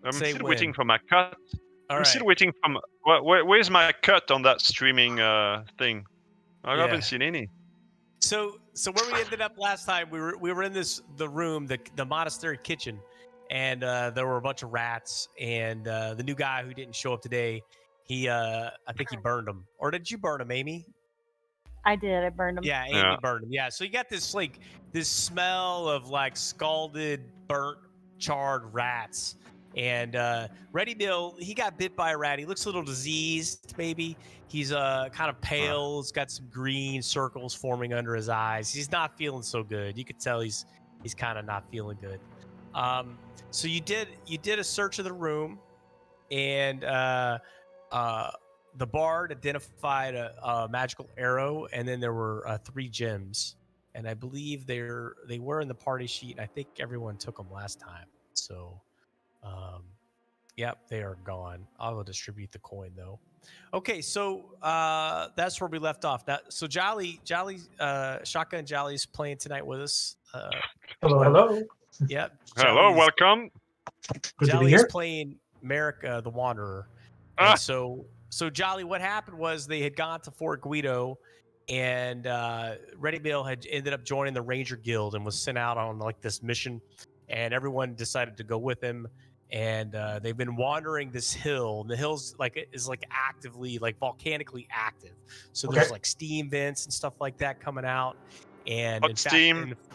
I'm Say still when. waiting for my cut. All I'm right. still waiting for where's my cut on that streaming thing? I haven't seen any. So where we ended up last time, we were in the room, the monastery kitchen, and there were a bunch of rats, and the new guy who didn't show up today, I think he burned them. Or did you burn them, Amy? I did. I burned them. Yeah, Amy burned them. Yeah, so you got this this smell of like scalded, burnt, charred rats. And Ready Bill, he got bit by a rat. He looks a little diseased, maybe. He's kind of pale. He's got some green circles forming under his eyes. He's not feeling so good. You could tell he's kind of not feeling good. So you did a search of the room, and the bard identified a magical arrow, and then there were 3 gems, and I believe they were in the party sheet. I think everyone took them last time, so yep, they are gone. I will distribute the coin though. Okay, so that's where we left off. So Jolly, Shotgun Jolly's playing tonight with us. Hello. Yep. Hello, welcome. Good to be Jolly's here. playing Merrick the Wanderer. And so Jolly, what happened was they had gone to Fort Guido, and Ready Bill had ended up joining the Ranger Guild and was sent out on like this mission, and everyone decided to go with him. And they've been wandering this hill. And the hill's is actively, volcanically active. So there's like steam vents and stuff like that coming out. And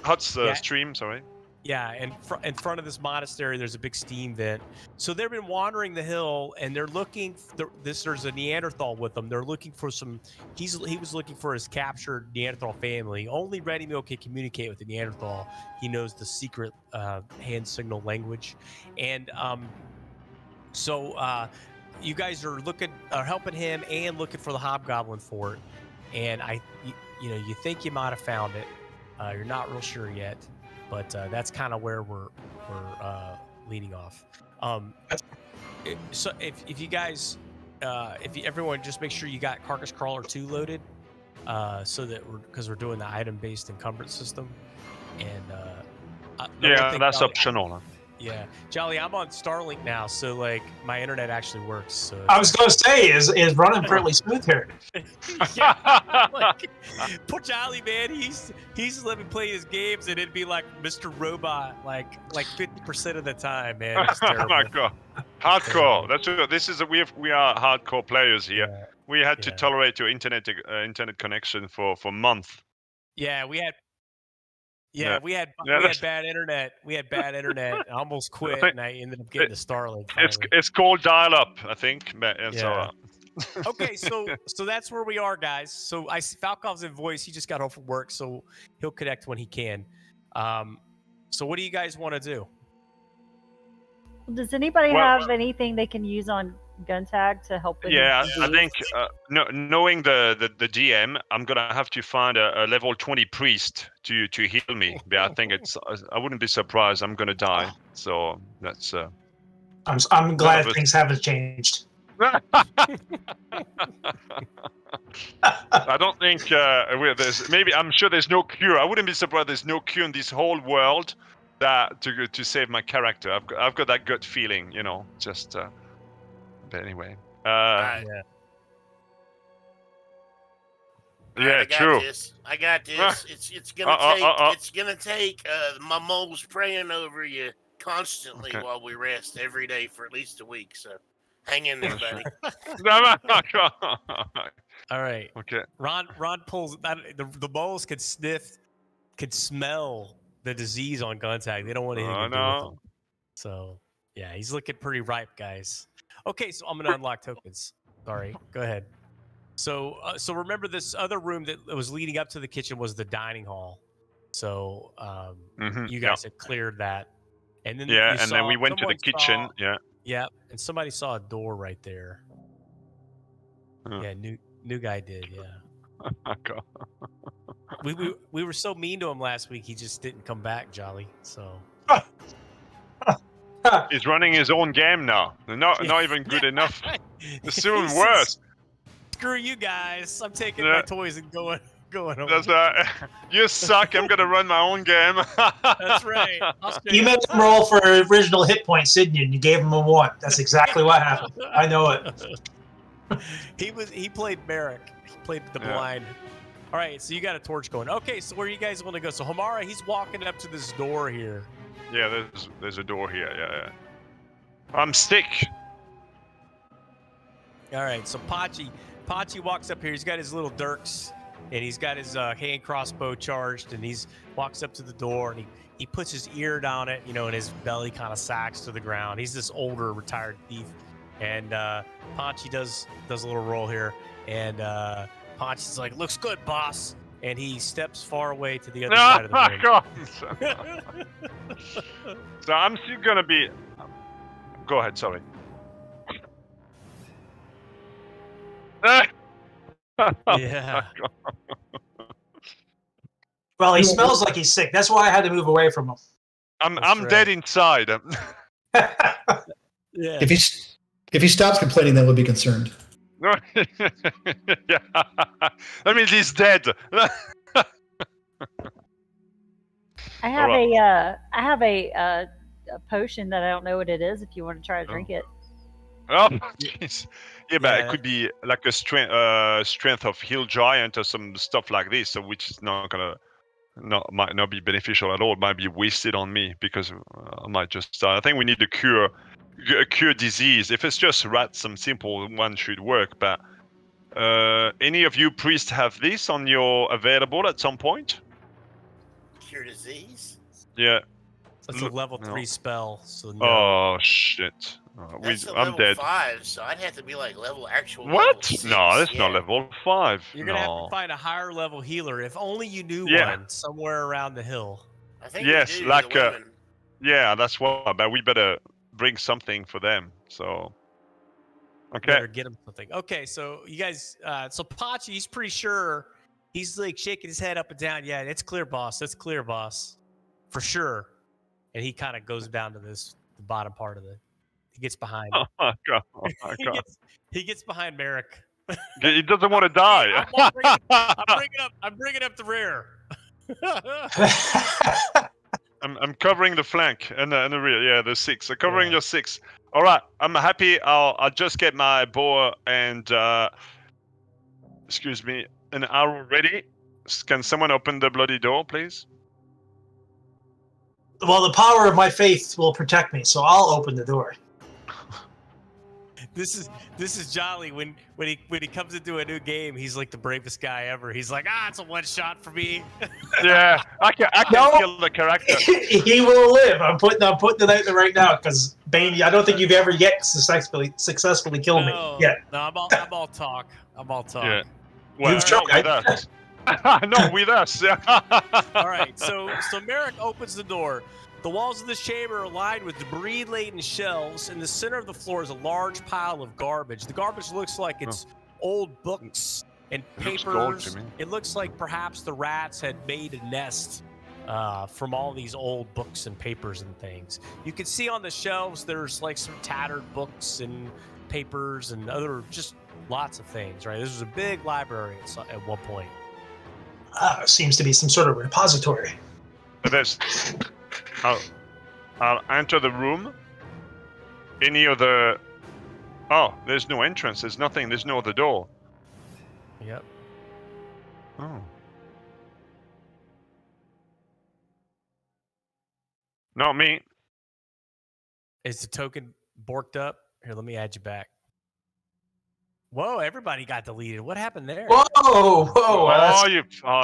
hot stream, sorry. Yeah, and in front of this monastery, there's a big steam vent. So they've been wandering the hill, and they're looking. There's a Neanderthal with them. They're looking for some. He was looking for his captured Neanderthal family. Only Ready Bill can communicate with the Neanderthal. He knows the secret hand signal language, and so you guys are helping him and looking for the Hobgoblin fort. And you think you might have found it. You're not real sure yet. But that's kind of where we're leading off. So if you guys, everyone just make sure you got Carcass Crawler 2 loaded, so that because we're doing the item-based encumbrance system, and that's optional. Yeah, Jolly, I'm on Starlink now, so my internet actually works. So I was going to say, is running fairly smooth here. Yeah, poor Jolly, man. He's let me play his games, and it'd be like Mr. Robot, like 50% of the time, man. It's terrible. Oh my god, hardcore. We are hardcore players here. Yeah. We had to tolerate your internet connection for months. Yeah, we had bad internet. We had bad internet. I almost quit, and I ended up getting the Starlink. It's called dial-up, I think. But it's all right. Okay, so that's where we are, guys. So I see Falkov's in voice. He just got home from work, so he'll connect when he can. So what do you guys want to do? Does anybody have anything they can use on Guntag to help with I think knowing the DM, I'm gonna have to find a level 20 priest to heal me. But I think I wouldn't be surprised I'm gonna die. So that's I'm glad things haven't changed. I don't think I'm sure there's no cure. I wouldn't be surprised there's no cure in this whole world that to save my character. I've got that gut feeling, just but anyway. I got true. This. I got this. It's gonna take my moles praying over you constantly while we rest every day for at least a week. So hang in there, buddy. All right. Okay. Ron pulls the moles could smell the disease on Guntag. They don't want anything to do with them. So yeah, he's looking pretty ripe, guys. Okay, so I'm gonna unlock tokens. Sorry, go ahead. So remember this other room that was leading up to the kitchen was the dining hall. So you guys had cleared that, and then then we went to the kitchen. Yeah, and somebody saw a door right there. Yeah, new guy did. Yeah. We were so mean to him last week. He just didn't come back, Jolly. So. He's running his own game now. Not even good enough. It's soon worse. Screw you guys. I'm taking my toys and going. going on? That's right. You suck. I'm gonna run my own game. That's right. I'll show You made him roll for original hit points, didn't you? And you gave him a 1. That's exactly what happened. I know it. He played Merrick. He played the blind. All right, so you got a torch going. Okay, so where you guys want to go? So Hamara, he's walking up to this door here. Yeah, there's a door here. Yeah. I'm sick. All right, so Pachi walks up here. He's got his little dirks, and he's got his hand crossbow charged, and he's walks up to the door, and he puts his ear down it, you know, and his belly kind of sacks to the ground. He's this older retired thief, and Pachi does a little roll here, and Pachi's like, "Looks good, boss," and he steps far away to the other side of the room. So I'm still gonna be. Go ahead. Sorry. Yeah. Well, he smells like he's sick. That's why I had to move away from him. I'm dead inside. Yeah. If he stops complaining, then we'll be concerned. Yeah. That means he's dead. I have a potion that I don't know what it is. If you want to try to drink it. Oh, jeez. Yeah, but it could be like a strength of Hill Giant or some stuff like this, so which is might not be beneficial at all. It might be wasted on me because I might just. I think we need a cure disease. If it's just rats, some simple one should work. But any of you priests have this on your available at some point? Cure disease? Yeah. It's a level 3 spell. So no. Oh shit. That's a I'm level dead. 5, so I'd have to be like actual What? level 6. No, that's not level 5. You're gonna have to find a higher level healer. If only you knew one somewhere around the hill. I think yes, we do, like the women. yeah, that's what. But we better bring something for them. So okay, better get him something. Okay, so you guys, so Pachi, he's pretty sure. He's like shaking his head up and down. Yeah, it's clear, boss. It's clear, boss, for sure. And he kind of goes down to the bottom part of the. He gets behind. Oh my god! Oh my god. He gets behind Merrick. He doesn't want to die. I'm bringing up the rear. I'm covering the flank and the rear. Yeah, the 6. I'm covering your 6. All right, I'm happy. I'll just get my bow and excuse me, an arrow ready. Can someone open the bloody door, please? Well, the power of my faith will protect me, so I'll open the door. This is Jolly when he comes into a new game. He's like the bravest guy ever. He's like, it's a one shot for me. Yeah, I can kill the character. He will live. I'm putting it out there right now because Bane, I don't think you've ever yet successfully killed me yet. No, I'm all talk. I'm all talk. Yeah. Well, You've tried. Not with us. Not with us. All right, so Merrick opens the door. The walls of this chamber are lined with debris-laden shelves. In the center of the floor is a large pile of garbage. The garbage looks like it's old books and papers. It looks like perhaps the rats had made a nest from all these old books and papers and things. You can see on the shelves there's like some tattered books and papers and other just lots of things, right? This was a big library at one point. Seems to be some sort of repository. I'll enter the room. Any other... Oh, there's no entrance. There's nothing. There's no other door. Yep. Oh. Not me. Is the token borked up? Here, let me add you back. Whoa, everybody got deleted. What happened there? Whoa!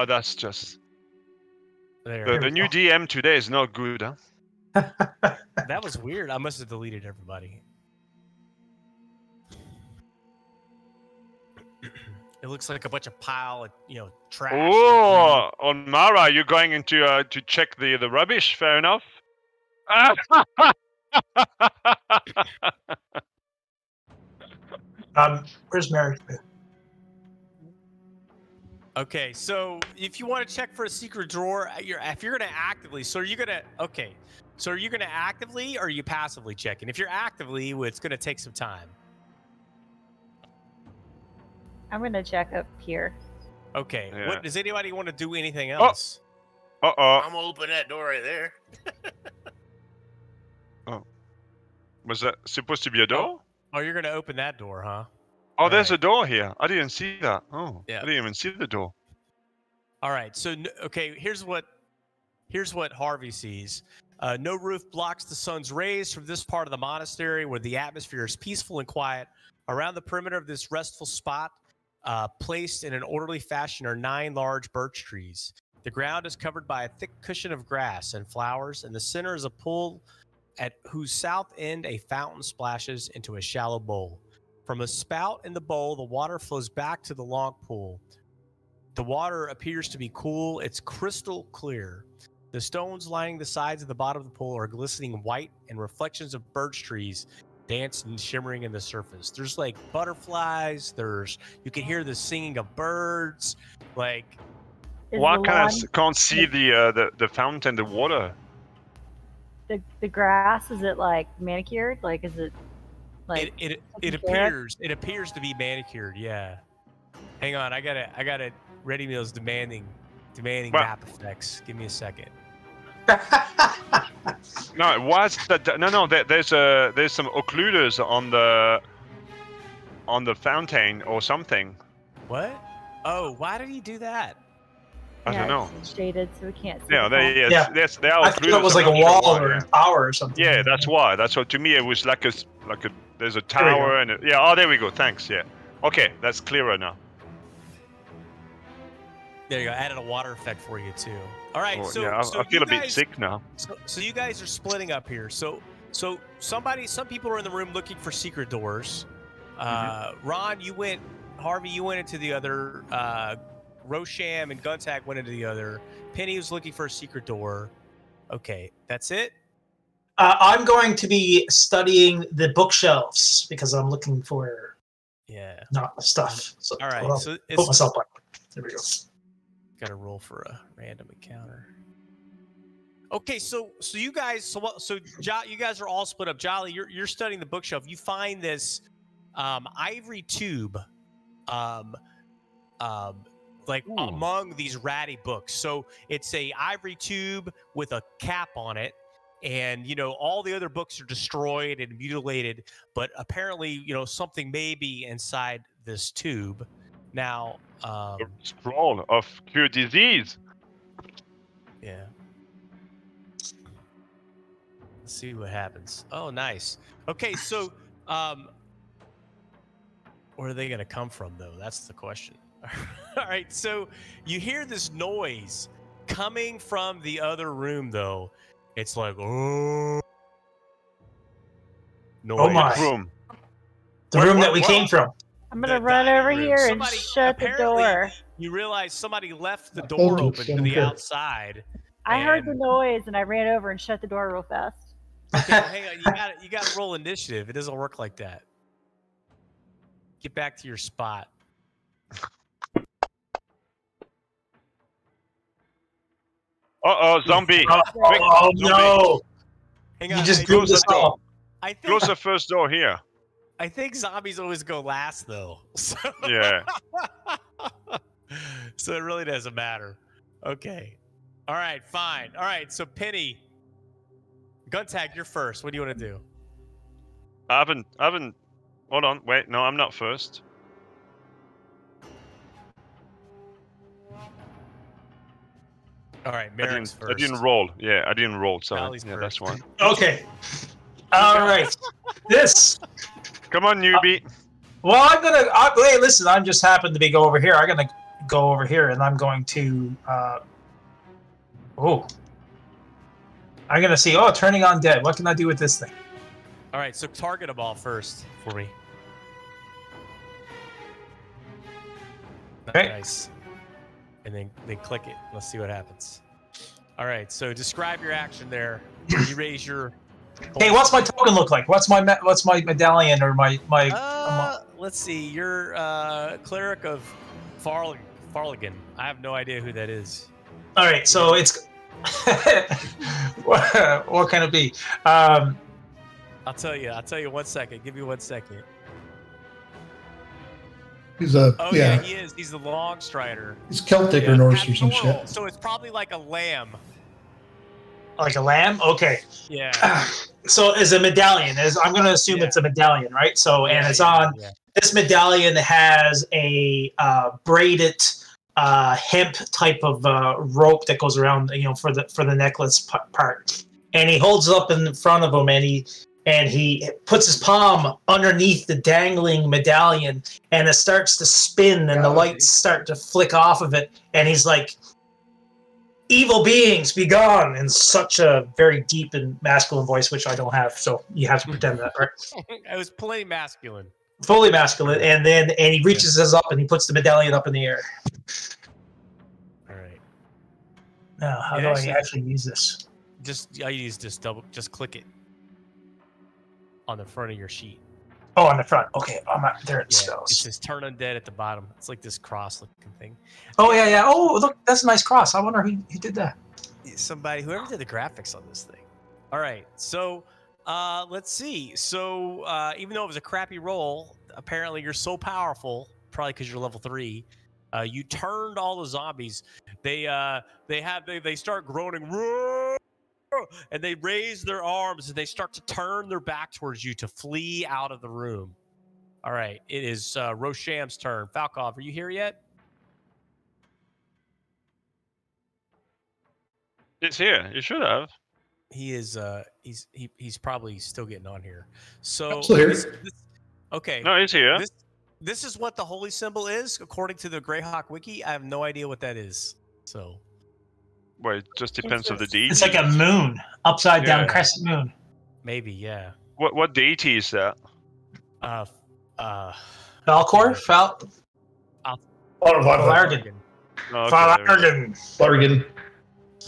That's just... There. The new DM today is not good, huh? That was weird. I must have deleted everybody. It looks like a bunch of pile of, trash. Oh, on Mara, you're going into to check the rubbish. Fair enough. Where's Mary? Okay, so if you want to check for a secret drawer, if you're gonna actively, so are you gonna actively or are you passively checking? If you're actively, it's gonna take some time. I'm gonna check up here. Okay. Yeah. What does anybody want to do? Anything else? Uh-oh. I'm gonna open that door right there. Was that supposed to be a door? Oh, you're gonna open that door, huh? Oh, there's right. a door here. I didn't see that. Oh, Yeah. I didn't even see the door. All right. So okay, here's what Harvey sees. No roof blocks the sun's rays from this part of the monastery, where the atmosphere is peaceful and quiet. Around the perimeter of this restful spot, placed in an orderly fashion, are 9 large birch trees. The ground is covered by a thick cushion of grass and flowers. In the center is a pool at whose south end a fountain splashes into a shallow bowl. From a spout in the bowl, the water flows back to the long pool. The water appears to be cool. It's crystal clear. The stones lining the sides of the bottom of the pool are glistening white, and reflections of birch trees dance and shimmering in the surface. There's like butterflies. You can hear the singing of birds. Like, why can't see the fountain and the water? The grass, is it like manicured? Like, is it like it appears to be manicured? Yeah. Hang on, I got it. Ready Meals demanding map effects. Give me a second. No, it was that. No. There's some occluders on the fountain or something. What? Oh, why did he do that? I don't know. It's shaded, so we can't see. Yeah, they are. I thought it was like a wall or a tower or something. Yeah, that's why. That's what to me it was like a. There's a tower and oh, there we go. Thanks. Yeah. Okay, that's clearer now. There you go. Added a water effect for you too. All right. Oh, so yeah, so I feel a guys, bit sick now. So you guys are splitting up here. So some people are in the room looking for secret doors. Ron, you went. Harvey, you went into the other. Rosham and Guntag went into the other. Penny was looking for a secret door. Okay, that's it. I'm going to be studying the bookshelves because I'm looking for not stuff. So all right, so put myself back. There we go. Got to roll for a random encounter. Okay, so you guys, you guys are all split up. Jolly, you're studying the bookshelf. You find this ivory tube, among these ratty books. So it's a ivory tube with a cap on it, and all the other books are destroyed and mutilated. But apparently, something may be inside this tube. Now, a scroll of cure disease. Yeah. Let's see what happens. Oh, nice. Okay, so where are they going to come from, though? That's the question. All right, so you hear this noise coming from the other room, though. It's like, oh, noise. Oh my! The room that we came from. I'm gonna run over here and shut the door. You realize somebody left the door open to the outside. I heard the noise and I ran over and shut the door real fast. Okay, well, hang on. You got to roll initiative. It doesn't work like that. Get back to your spot. Uh-oh, zombie. Oh no. Hang on. You just blew this up. Close the first door here. I think zombies always go last, though. So yeah. So it really doesn't matter. Okay. All right, fine. All right, so Penny, Guntag, you're first. What do you want to do? I haven't. Hold on. Wait. No, I'm not first. All right, Merrick's first. I didn't roll. Yeah, I didn't roll. Sorry. Charlie's yeah, that's one. Okay. All right. This. Come on, newbie. Well, hey, listen. I'm just happened to go over here. I'm gonna go over here, and I'm going to. I'm gonna see. Oh, turning on dead. What can I do with this thing? All right, so target them all first for me. Okay. Nice. And then click it. Let's see what happens. All right, so describe your action there. You raise your. Hey, what's my token look like? What's my medallion or my? Let's see. You're cleric of Farligan. I have no idea who that is. All right, so it's. What can it be? I'll tell you. 1 second. Give me 1 second. He's a yeah, he is. He's the long strider. He's Celtic or Norse or some shit. So it's probably like a lamb. Like a lamb? Okay. Yeah. So is a medallion. I'm going to assume it's a medallion, right? So and it's on. Yeah. This medallion has a braided hemp type of rope that goes around, for the necklace part. And he holds it up in front of him, and he puts his palm underneath the dangling medallion, and it starts to spin, and the lights start to flick off of it, and he's like, "Evil beings, be gone!" in such a very deep and masculine voice, which I don't have, so you have to pretend that, right? It was fully masculine. Fully masculine, and he reaches us up, and he puts the medallion up in the air. All right. Now, how do I actually use this? Just click it on the front of your sheet. Oh, on the front. Okay, there it goes. It says "Turn Undead" at the bottom. It's like this cross-looking thing. Oh yeah. Oh, look, that's a nice cross. I wonder who did that. Whoever did the graphics on this thing. All right, so let's see. So even though it was a crappy roll, apparently you're so powerful, probably because you're level 3. You turned all the zombies. They start groaning, and they raise their arms, and they start to turn their back towards you to flee out of the room. All right, it is Rosham's turn. Falkov, are you here yet? It's here. You should have. He is. He's probably still getting on here. So still here. Okay. No, he's here. This is what the holy symbol is, according to the Greyhawk wiki. I have no idea what that is. So. Well, it just depends on the deity. It's like a moon, upside down crescent moon. Maybe, yeah. What deity is that? Falcor? Falargan. Falargan.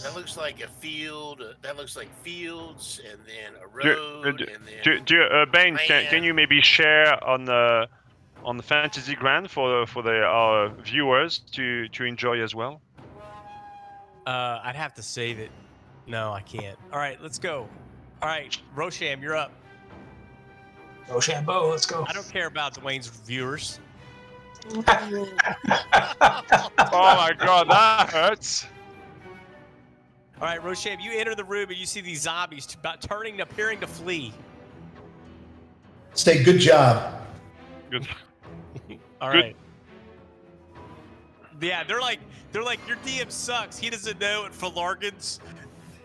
That looks like a field. That looks like fields, and then a road, and then. Ben, can you maybe share on the Fantasy Grand for our viewers to enjoy as well? I'd have to save it. No, I can't. All right, let's go. All right, Rosham, you're up. Rochambeau, let's go. I don't care about Dwayne's viewers. Oh my God, that hurts. All right, Rosham, you enter the room and you see these zombies appearing to flee. Say good job. Good. All right. Yeah, they're like your DM sucks. He doesn't know what Falargan's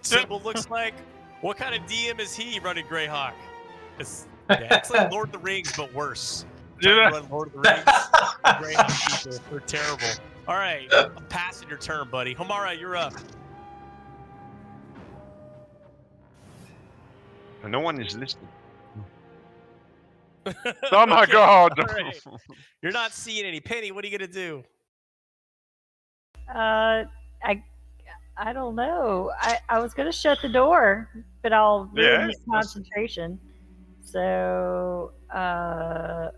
symbol looks like. What kind of DM is he running Greyhawk? It's like Lord of the Rings, but worse. Lord of the Rings. Greyhawk people, they're terrible. All right, I'm passing your turn, buddy. Homara, you're up. No one is listening. Oh my God! Right. You're not seeing any. Penny, what are you gonna do? I don't know. I was gonna shut the door, but I'll lose concentration. So I'm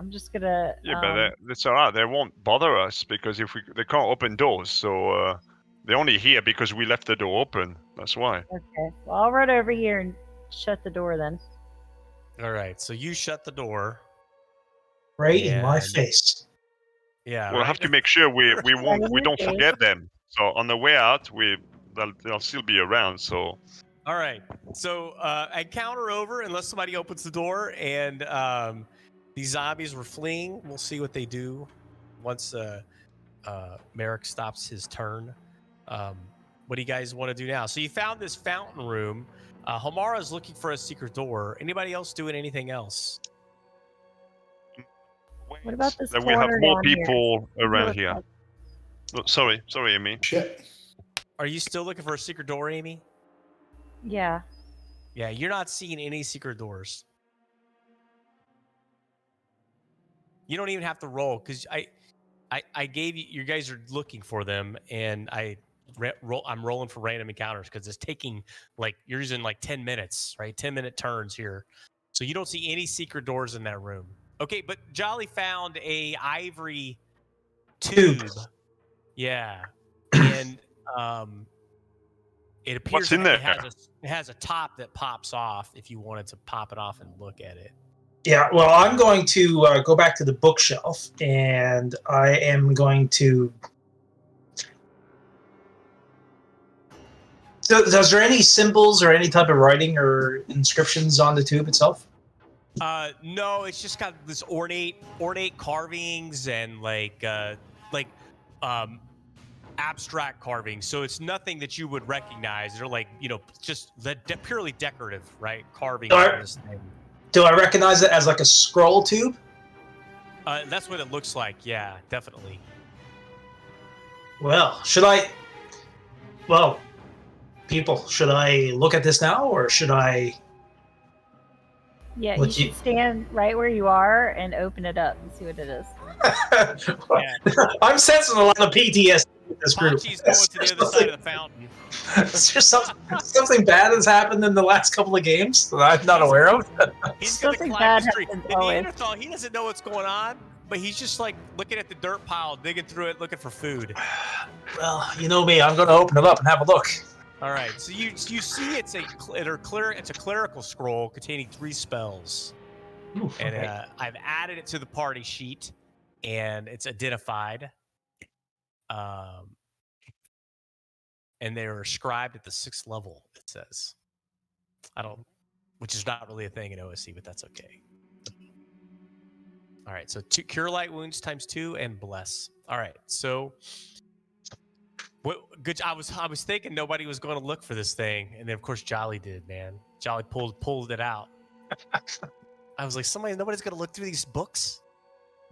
just gonna. Yeah, but that's all right. They won't bother us because they can't open doors, so they're only here because we left the door open. That's why. Okay. Well, I'll run over here and shut the door then. All right. So you shut the door. Right in my face. Yeah. We'll have to make sure we don't forget them. So on the way out, they'll still be around. So. All right. So encounter over unless somebody opens the door, and these zombies were fleeing. We'll see what they do once Merrick stops his turn. What do you guys want to do now? So you found this fountain room. Homara's looking for a secret door. Anybody else doing anything else? What about this we have more people around here. Oh, sorry, Amy. Shit. Are you still looking for a secret door, Amy? Yeah. Yeah, you're not seeing any secret doors. You don't even have to roll because I gave you guys are looking for them, and I'm rolling for random encounters because it's taking you're using 10 minutes, right? 10-minute turns here. So you don't see any secret doors in that room. Okay, but Jolly found a ivory tube. Yeah. And it appears what's in there? It has a top that pops off if you wanted to pop it off and look at it. Yeah, well, I'm going to go back to the bookshelf, and I am going to... So, is there any symbols or any type of writing or inscriptions on the tube itself? No, it's just got this ornate carvings and abstract carvings. So it's nothing that you would recognize. They're like, just purely decorative, right? Carving on this thing. Do I recognize it as like a scroll tube? That's what it looks like. Yeah, definitely. Well, should I... Well, people, should I look at this now, or should I... Yeah, you should stand right where you are and open it up and see what it is. I'm sensing a lot of PTSD in this group. Pachi's going to the other side of the fountain. Is there something bad has happened in the last couple of games that I'm not aware of? He's going to climb the tree. The Neanderthal, he doesn't know what's going on, but he's just like looking at the dirt pile, digging through it, looking for food. Well, you know me, I'm going to open it up and have a look. All right, so you see it's a clerical scroll containing 3 spells, and I've added it to the party sheet, and it's identified, and they are ascribed at the 6th level. It says, which is not really a thing in OSC, but that's okay. All right, so cure light wounds ×2 and bless. All right, so. Good. I was thinking nobody was going to look for this thing, and then of course Jolly did. Man, Jolly pulled it out. I was like, nobody's going to look through these books.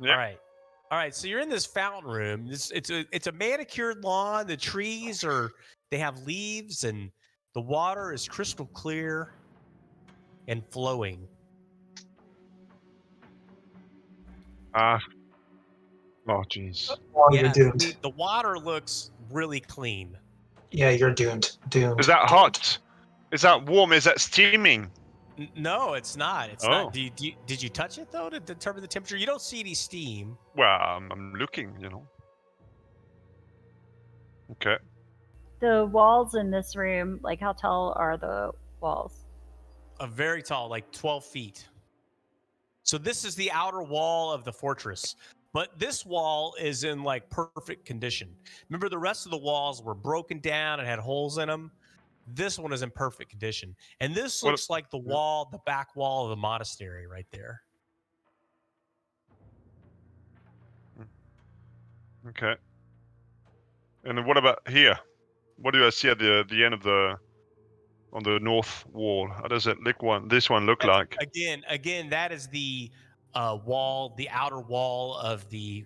Yeah. All right. So you're in this fountain room. It's a manicured lawn. The trees they have leaves, and the water is crystal clear and flowing. Oh, jeez. You're doomed. The water looks really clean. Yeah, you're doomed. Doomed. Is that hot? Is that warm? Is that steaming? No, it's not. It's not. Did you touch it though to determine the temperature? You don't see any steam. Well, I'm looking. Okay. The walls in this room, like how tall are the walls? Very tall, like 12 feet. So this is the outer wall of the fortress. But this wall is in like perfect condition. Remember, the rest of the walls were broken down and had holes in them. This one is in perfect condition. And this looks like the back wall of the monastery right there. Okay. And then what about here? What do I see at the end of on the north wall? How does this one look like? Again, that is the wall, the outer wall of the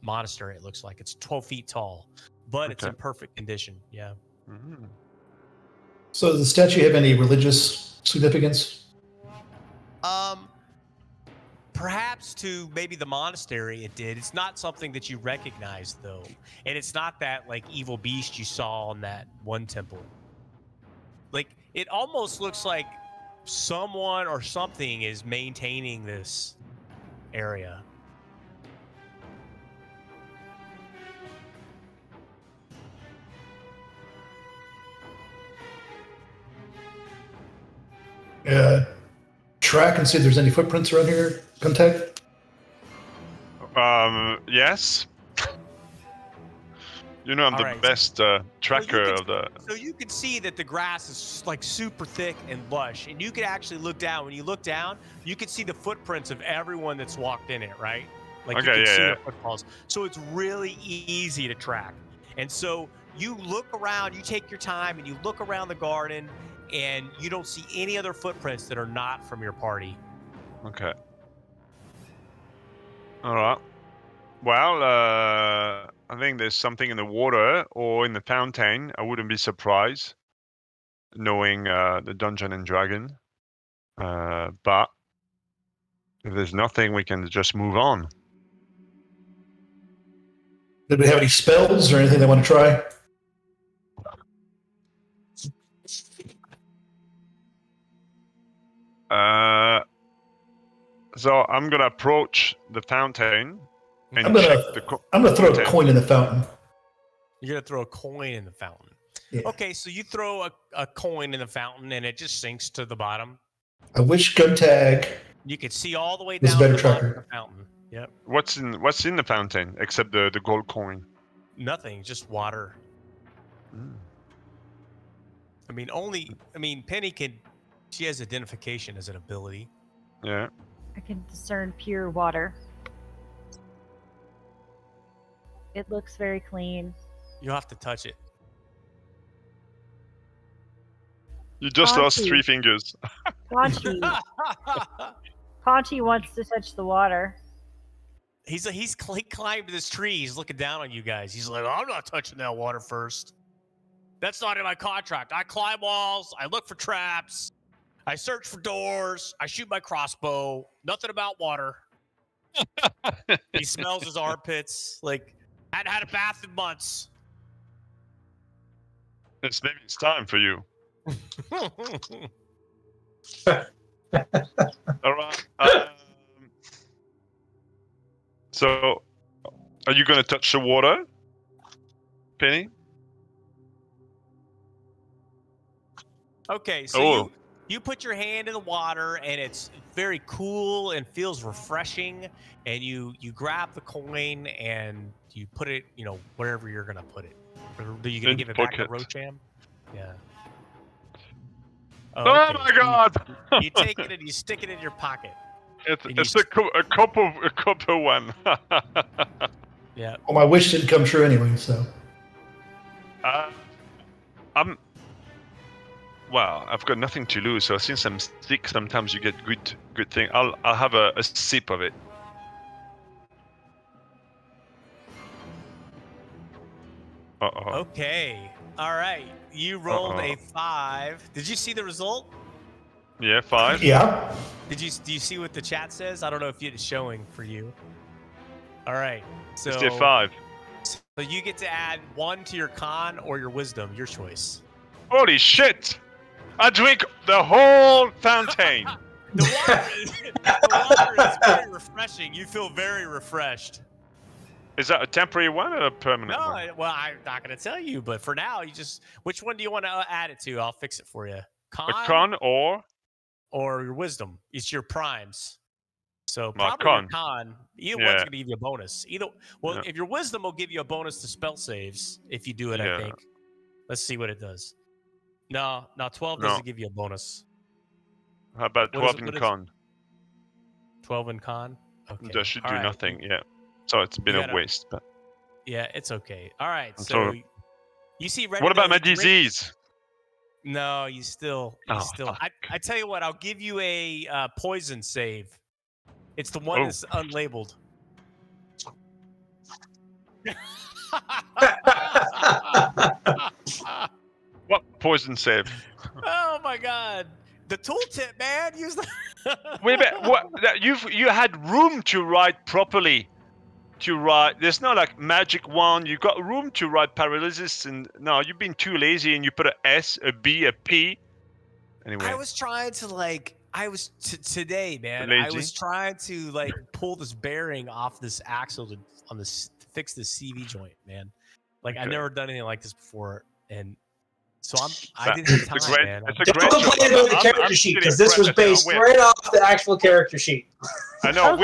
monastery. It looks like it's 12 feet tall, but it's in perfect condition. Yeah. Mm-hmm. So does the statue have any religious significance? Perhaps to maybe the monastery it did. It's not something that you recognize though, and it's not that like evil beast you saw in that one temple. Like, it almost looks like someone or something is maintaining this area. Track and see if there's any footprints around here. Contact. Yes. I'm the best tracker of the... So you can see that the grass is like super thick and lush, and you can actually look down. When you look down, you can see the footprints of everyone that's walked in it, right? Like you can see their footfalls. So it's really easy to track. And so you look around, you take your time, and you look around the garden, and you don't see any other footprints that are not from your party. Okay. All right. Well, I think there's something in the water or in the fountain. I wouldn't be surprised, knowing the Dungeon and Dragon. But if there's nothing, we can just move on. Did we have any spells or anything they want to try? So I'm gonna approach the fountain and I'm gonna throw a coin in the fountain. You're gonna throw a coin in the fountain. Yeah. Okay, so you throw a coin in the fountain and it just sinks to the bottom. I wish Guntag You can see all the way This down better to the bottom tracker. of the fountain. Yep. What's in the fountain except the gold coin? Nothing, just water. Mm. I mean, Penny she has identification as an ability. Yeah. I can discern pure water. It looks very clean. You'll have to touch it. You just lost Ponchi. 3 fingers. Ponchi wants to touch the water. He climbed this tree. He's looking down on you guys. He's like, I'm not touching that water first. That's not in my contract. I climb walls. I look for traps. I search for doors. I shoot my crossbow. Nothing about water. He smells his armpits. Like, hadn't had a bath in months. Maybe it's time for you. All right. So, are you going to touch the water, Penny? Okay, so you put your hand in the water, and it's very cool and feels refreshing. And you grab the coin and you put it, wherever you're going to put it. Are you going to give it back to Rocham? Yeah. Oh, okay. My God! You take it and you stick it in your pocket. It's a copper one. Yeah. Well, my wish didn't come true anyway, so. Well, I've got nothing to lose, so since I'm sick, sometimes you get good thing. I'll have a sip of it. Uh-oh. Okay. All right. You rolled a 5. Did you see the result? Yeah, 5. Yeah. Do you see what the chat says? I don't know if it's showing for you. All right. So it's a 5. So you get to add 1 to your con or your wisdom, your choice. Holy shit! I drink the whole fountain. The water is very refreshing. You feel very refreshed. Is that a temporary one or a permanent one? No, well, I'm not going to tell you, but for now, which one do you want to add it to? I'll fix it for you. Con or your wisdom. It's your primes. So My probably con. your con. Either one's going to give you a bonus. If your wisdom will give you a bonus to spell saves if you do it, I think. Let's see what it does. No, 12 doesn't give you a bonus. How about 12 in con? 12 in con? Okay. That should do nothing, yeah. So it's been a waste. But yeah, it's okay. All right, so you see. What about my disease? No, you still. I tell you what, I'll give you a poison save. It's the one that's unlabeled. What poison save? Oh my God! The tooltip, man. Use the. Wait a minute. What? You had room to write properly. There's no like magic wand. You got room to write paralysis, and no, you've been too lazy, and you put a S, a B, a P. Anyway, I was trying to today, man. Lazy? I was trying to pull this bearing off this axle to fix this CV joint, man. Like I've never done anything like this before, and so I didn't have time, man. Don't complain about the character sheet because this was based right off the actual character sheet. I know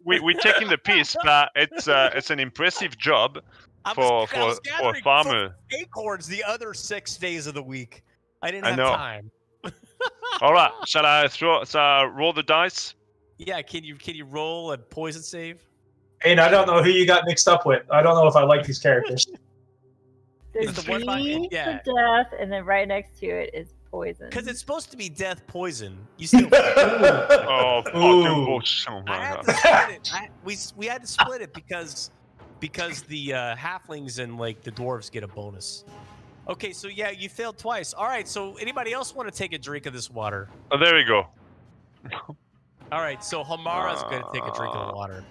we're taking the piece, but it's an impressive job for a farmer. Acorns the other 6 days of the week. I didn't have time. All right, shall I roll the dice? Yeah, can you roll a poison save? And I don't know who you got mixed up with. I don't know if I like these characters. There's the one D for death, and then right next to it is poison. Because it's supposed to be death poison. You still. Oh, fucking bullshit! Oh my God. We had to split it because the halflings and the dwarves get a bonus. Okay, so yeah, you failed twice. All right, so anybody else want to take a drink of this water? Oh, there we go. All right, so Hamara's going to take a drink of the water.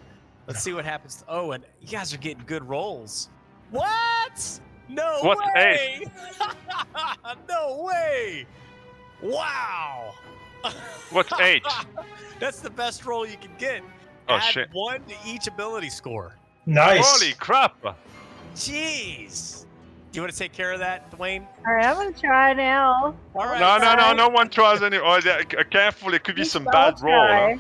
Let's see what happens. Oh, and you guys are getting good rolls. What? No way! No way! Wow! What's 8? That's the best roll you can get. Oh, Add shit. 1 to each ability score. Nice. Holy crap! Jeez. you want to take care of that, Dwayne? All right, I'm gonna try now. All right. No one tries any. Oh, careful, it could be some bad roll. Huh?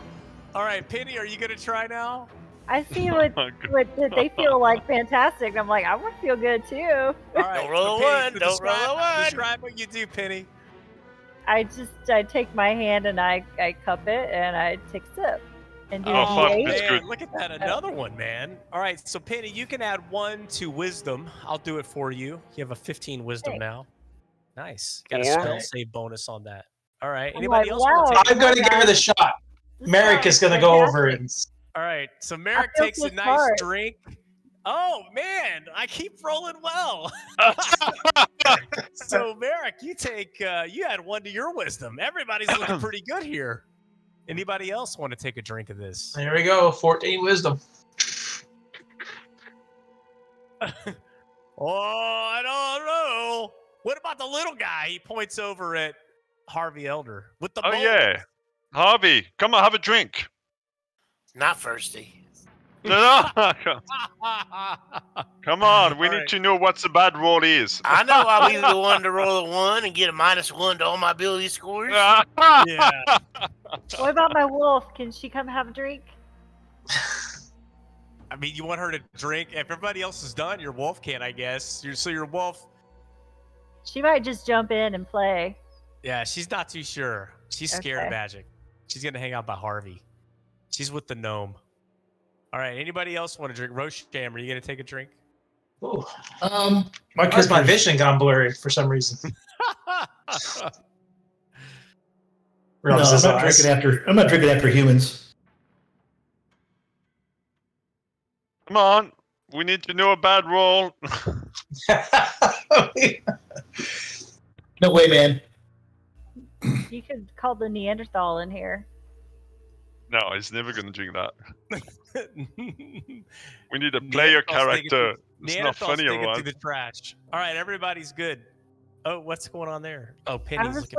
All right, Penny, are you gonna try now? I see what they feel like fantastic. I'm like, I want to feel good too. All right, don't roll one. Don't roll a one. Describe what you do, Penny. I take my hand and I cup it and I take a sip and do oh a man, good. look at that, another one, man. All right, so Penny, you can add 1 to wisdom. I'll do it for you. You have a 15 wisdom now. Nice. Got a spell save bonus on that. All right. Anybody else? Wow. I'm going to give her the shot. Merrick is going to go over and. All right, so Merrick takes a nice drink. Oh man, I keep rolling well. So Merrick, you add 1 to your wisdom. Everybody's looking pretty good here. Anybody else want to take a drink of this? There we go, 14 wisdom. Oh, I don't know. What about the little guy? He points over at Harvey Elder with the. Oh yeah, Harvey, come on, have a drink. Not thirsty. No. Come on, we need to know what the bad roll is. I know I'll be the one to roll a 1 and get a -1 to all my ability scores. Yeah. What about my wolf? Can she come have a drink? I mean, you want her to drink? If everybody else is done, your wolf can, I guess. So your wolf. She might just jump in and play. Yeah, she's not too sure. She's scared of magic. She's gonna hang out by Harvey. She's with the gnome. All right. Anybody else want to drink? Rosham, are you gonna take a drink? Ooh. Because my vision got blurry for some reason. No, I'm not drinking after humans. Come on, we need to know a bad roll. No way, man. You could call the Neanderthal in here. No, he's never going to drink that. We need a player character. It's not funny or what. The trash. All right, everybody's good. Oh, what's going on there? Oh, Penny's I was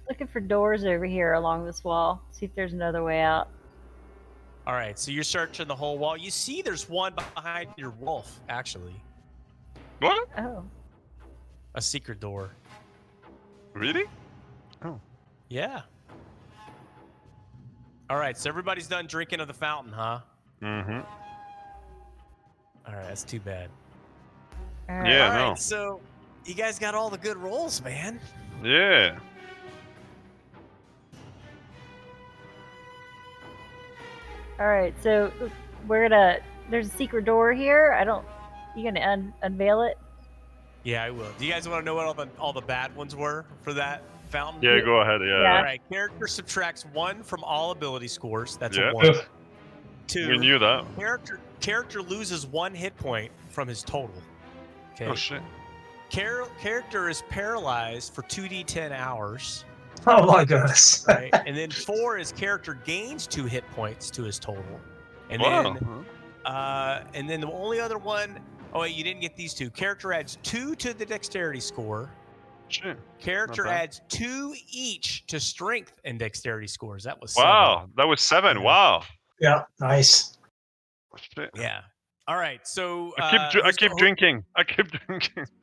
looking for doors over here along this wall. See if there's another way out. All right, so you're searching the whole wall. You see there's one behind your wolf, actually. What? Oh. A secret door. Really? Oh. Yeah. All right, so everybody's done drinking of the fountain, huh? Mm-hmm. All right, that's too bad. All right. Yeah, all right, no. So you guys got all the good rolls, man. Yeah. All right, so there's a secret door here. You gonna unveil it? Yeah, I will. Do you guys want to know what all the bad ones were for that fountain? Yeah, go ahead. Yeah. All right. Character subtracts 1 from all ability scores. That's a 1. 2. We knew that. Character loses 1 hit point from his total. Okay. Oh shit. Character is paralyzed for 2d10 hours. Oh my goodness. Right? And then 4 is character gains 2 hit points to his total. And then the only other one. Oh wait, you didn't get these 2. Character adds 2 to the dexterity score. Shit. Character adds 2 each to strength and dexterity scores. That was 7. That was 7. Wow. Yeah, nice. Shit. Yeah. All right. So I keep drinking.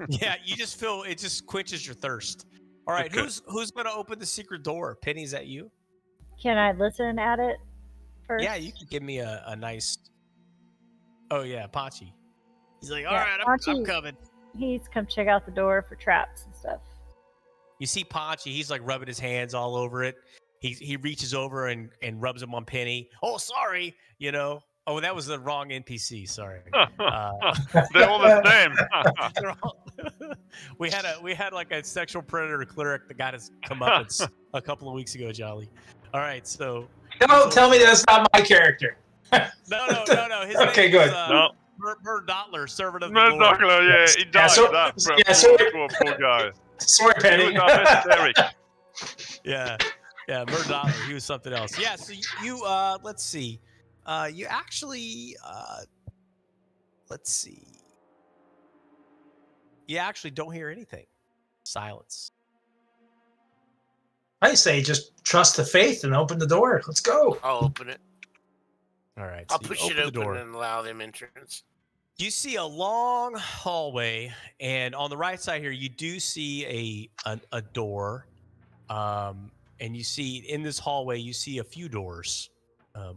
Yeah, you just feel it just quenches your thirst. All right. Okay. Who's going to open the secret door? Penny, is that you? Can I listen at it first? Yeah, you can give me a nice. Oh yeah, Pachi. He's like, all Yeah, right, I'm coming. He's come check out the door for traps and stuff. You see Pachi, he's like rubbing his hands all over it. He reaches over and rubs them on Penny. Oh, sorry, you know. Oh, that was the wrong NPC. Sorry. They're all the same. we had like a sexual predator cleric that got his comeuppance a couple of weeks ago, Jolly. All right, so. Don't tell me that's not my character. No. His okay, name good. Is, no. Murdottler, servant of the Lord. Yeah, he died. Poor guy. Sorry, Penny. Yeah, Murdottler. He was something else. Yeah, so you let's see. You actually let's see. You actually don't hear anything. Silence. I say just trust the faith and open the door. Let's go. I'll open it. All right. I'll so push you it open the open door. and allow them entrance. You see a long hallway, and on the right side here, you do see a door. And you see in this hallway, you see a few doors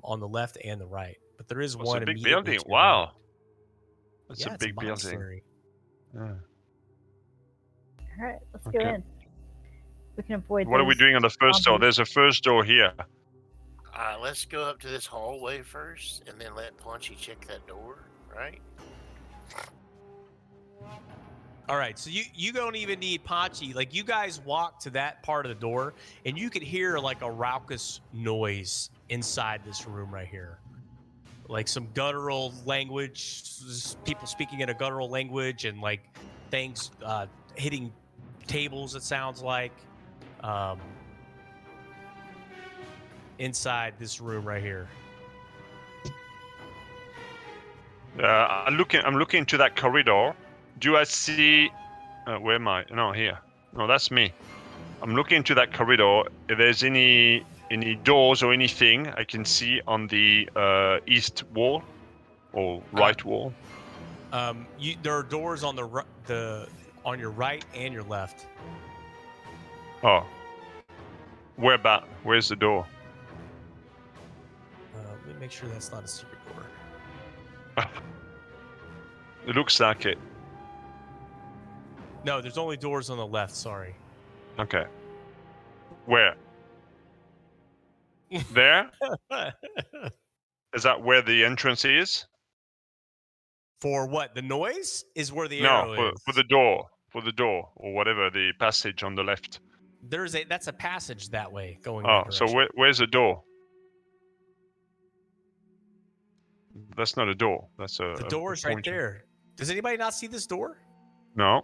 on the left and the right. But there is one It's a big immediately building. to your right. Wow. It's Yeah, a it's big building. monastery. Yeah. All right, let's go in. We can avoid. What are we doing on the first door? There's a first door here. Let's go up to this hallway first, and then let Paunchy check that door. Right. All right, so you don't even need Paunchy. Like, you guys walk to that part of the door, and you could hear like a raucous noise inside this room right here. Like some guttural language, people speaking in a guttural language, and like things hitting tables, it sounds like, inside this room right here. I'm looking into that corridor. Do I see? Where am I? No, here. No, that's me. I'm looking into that corridor. If there's any doors or anything I can see on the east wall or right wall. There are doors on on your right and your left. Oh. Where's the door? Let me make sure that's not a secret door. It looks like it. No, there's only doors on the left. Sorry. Okay. Where? There? Is that where the entrance is? For what? The noise is where the arrow is. For the door. For the door or whatever, the passage on the left. That's a passage that way going. Oh, so where's the door? That's not a door. That's the door's right there. Does anybody not see this door? No.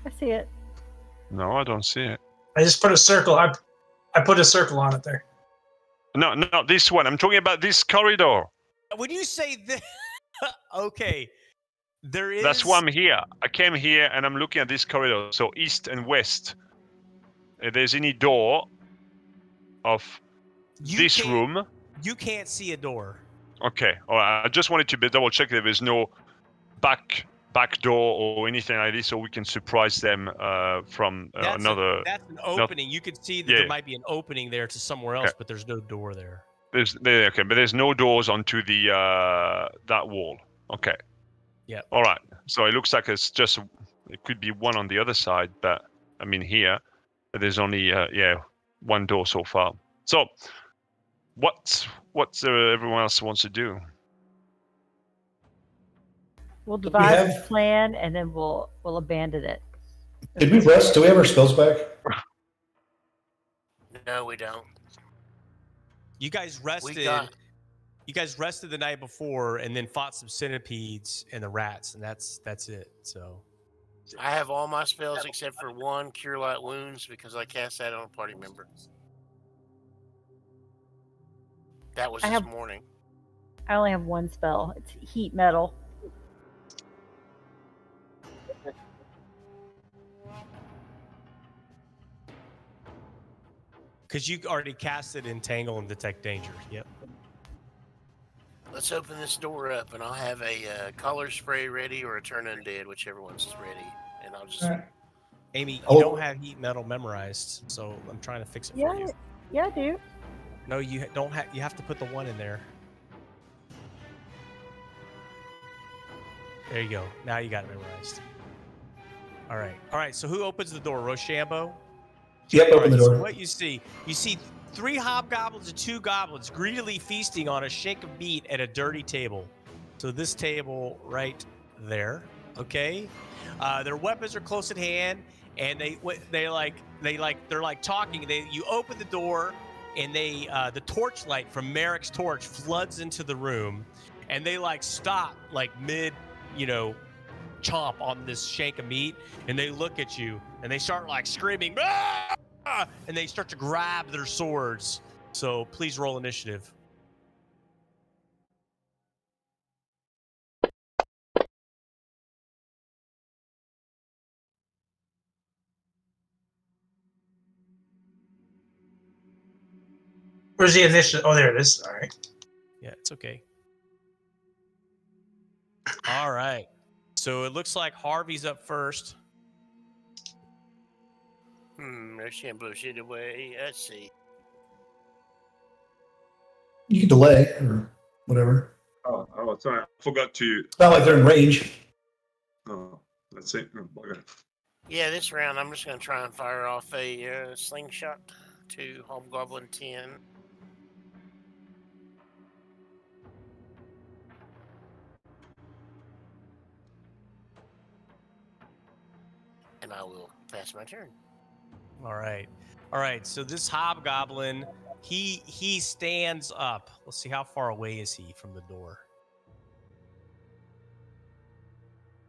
I see it. No, I don't see it. I just put a circle. I put a circle on it there. No, this one. I'm talking about this corridor. When you say this, okay, there is. That's why I'm here. I came here and I'm looking at this corridor. So east and west. If there's any door of this room. You can't see a door. Okay. All right. I just wanted to double check that there's no back door or anything like this, so we can surprise them from another. That's an opening. You could see that there might be an opening there to somewhere else, but there's no door there. Okay, but there's no doors onto the that wall. Okay. Yeah. All right. So it looks like it could be one on the other side, but I mean here, there's only one door so far. So, what everyone else wants to do? We'll devise a plan, and then we'll abandon it. Did we rest? Do we have our spells back? No, we don't. You guys rested. You guys rested the night before, and then fought some centipedes and the rats, and that's it. So, I have all my spells except for one, Cure Light Wounds, because I cast that on a party member. That was this morning. I only have one spell. It's Heat Metal. Because you already casted Entangle and Detect Danger. Yep. Let's open this door up, and I'll have a color spray ready or a Turn Undead, whichever one's ready. And I'll just... Amy, you don't have Heat Metal memorized, so I'm trying to fix it for you. Yeah, I do. No, you don't have. You have to put the one in there. There you go. Now you got it memorized. All right. So who opens the door? Rochambeau? Yep, open the door. So what you see 3 hobgoblins and 2 goblins greedily feasting on a shake of meat at a dirty table. So this table right there. Okay. Their weapons are close at hand, and they're like talking. You open the door, and the torchlight from Merrick's torch floods into the room, and they like stop like mid, chomp on this shank of meat, and they look at you, and they start like screaming, "Ah!" And they start to grab their swords. So please roll initiative. Where's the initiative? Oh, there it is. All right. Yeah, it's okay. All right. So it looks like Harvey's up first. Rochambeau shit away. Let's see. You can delay or whatever. Oh, sorry. I forgot to. It's not like they're in range. Oh, that's it. Oh, bugger. Yeah, this round I'm just going to try and fire off a slingshot to Hobgoblin 10. And I will pass my turn. All right. All right. So this Hobgoblin, he stands up. Let's see, how far away is he from the door?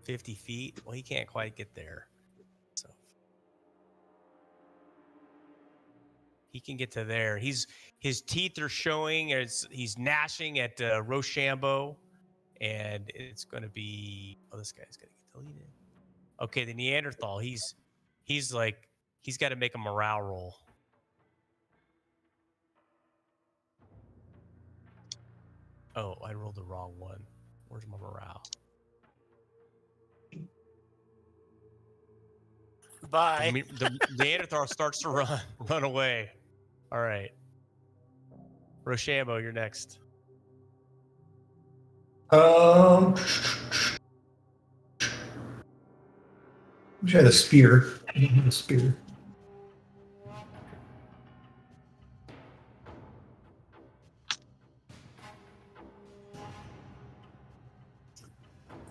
50 feet? Well, he can't quite get there. So he can get to there. His teeth are showing as he's gnashing at Rochambeau, and it's going to be. Oh, this guy's going to get deleted. Okay, the Neanderthal. He's got to make a morale roll. Oh, I rolled the wrong one. Where's my morale? Bye. The Neanderthal starts to run away. All right. Rochambeau, you're next. Wish I had a spear. I didn't have a spear.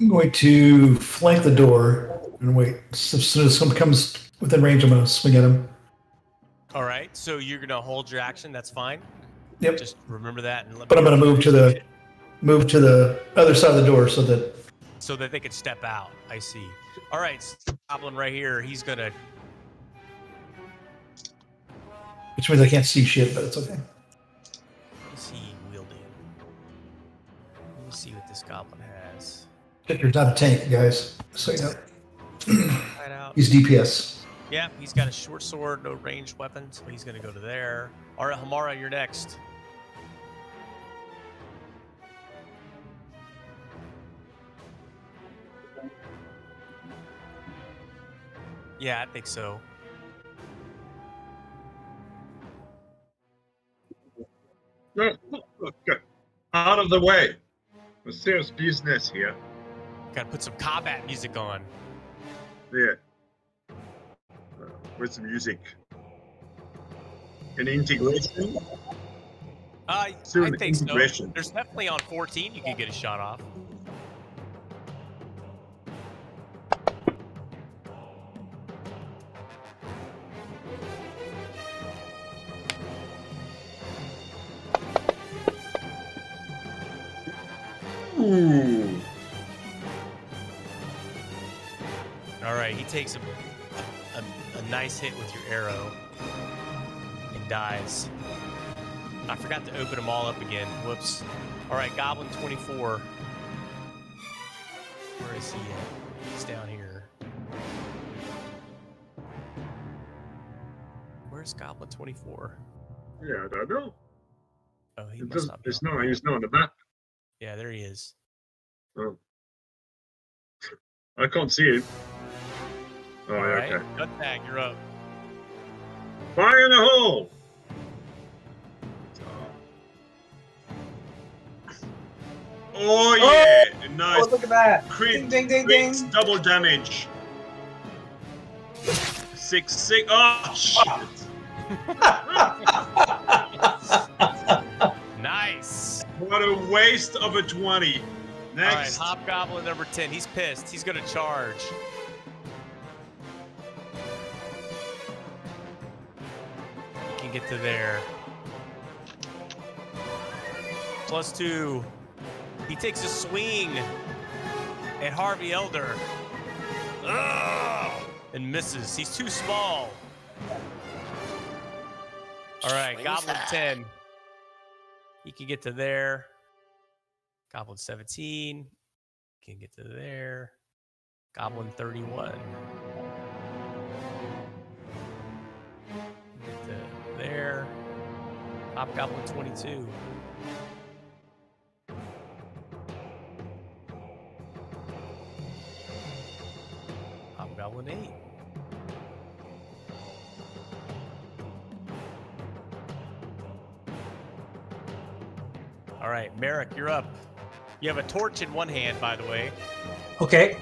I'm going to flank the door and wait. As soon as someone comes within range, I'm going to swing at him. All right. So you're going to hold your action. That's fine. Yep. Just remember that. And but I'm going to move to the other side of the door so that they can step out. I see. All right. Goblin right here. He's going to. Which means I can't see shit, but it's okay. What is he wielding? Let me see what this goblin has. You're not a tank, guys. So you know. Right out. He's DPS. Yeah, he's got a short sword, no ranged weapon, so he's going to go to there. All right, Hamara, you're next. Yeah, I think so. No, look, out of the way. A serious business here. Got to put some combat music on. Yeah. With some music. An integration? I think so. There's definitely on 14 you can get a shot off. Ooh. All right, he takes a nice hit with your arrow and dies. I forgot to open them all up again. Whoops. All right, Goblin 24. Where is he at? He's down here. Where's Goblin 24? Yeah, I don't know. Oh, he It must not be. he's not on the map. Yeah, there he is. Oh. I can't see him. Oh, All yeah, right, okay. cut tag, you're up. Fire in the hole! Oh, yeah! Nice. Oh, look at that. Crit, Ding, ding, crit, ding. double damage. 6-6. Oh, shit. Nice. What a waste of a 20. Next. All right, Hobgoblin number 10. He's pissed. He's going to charge. He can get to there. +2. He takes a swing at Harvey Elder. Ugh! And misses. He's too small. All right, Swings Goblin high. 10. He can get to there. Goblin 17 can get to there. Goblin 31. Get to there. Hobgoblin 22. All right, Merrick, you're up. You have a torch in one hand, by the way. Okay.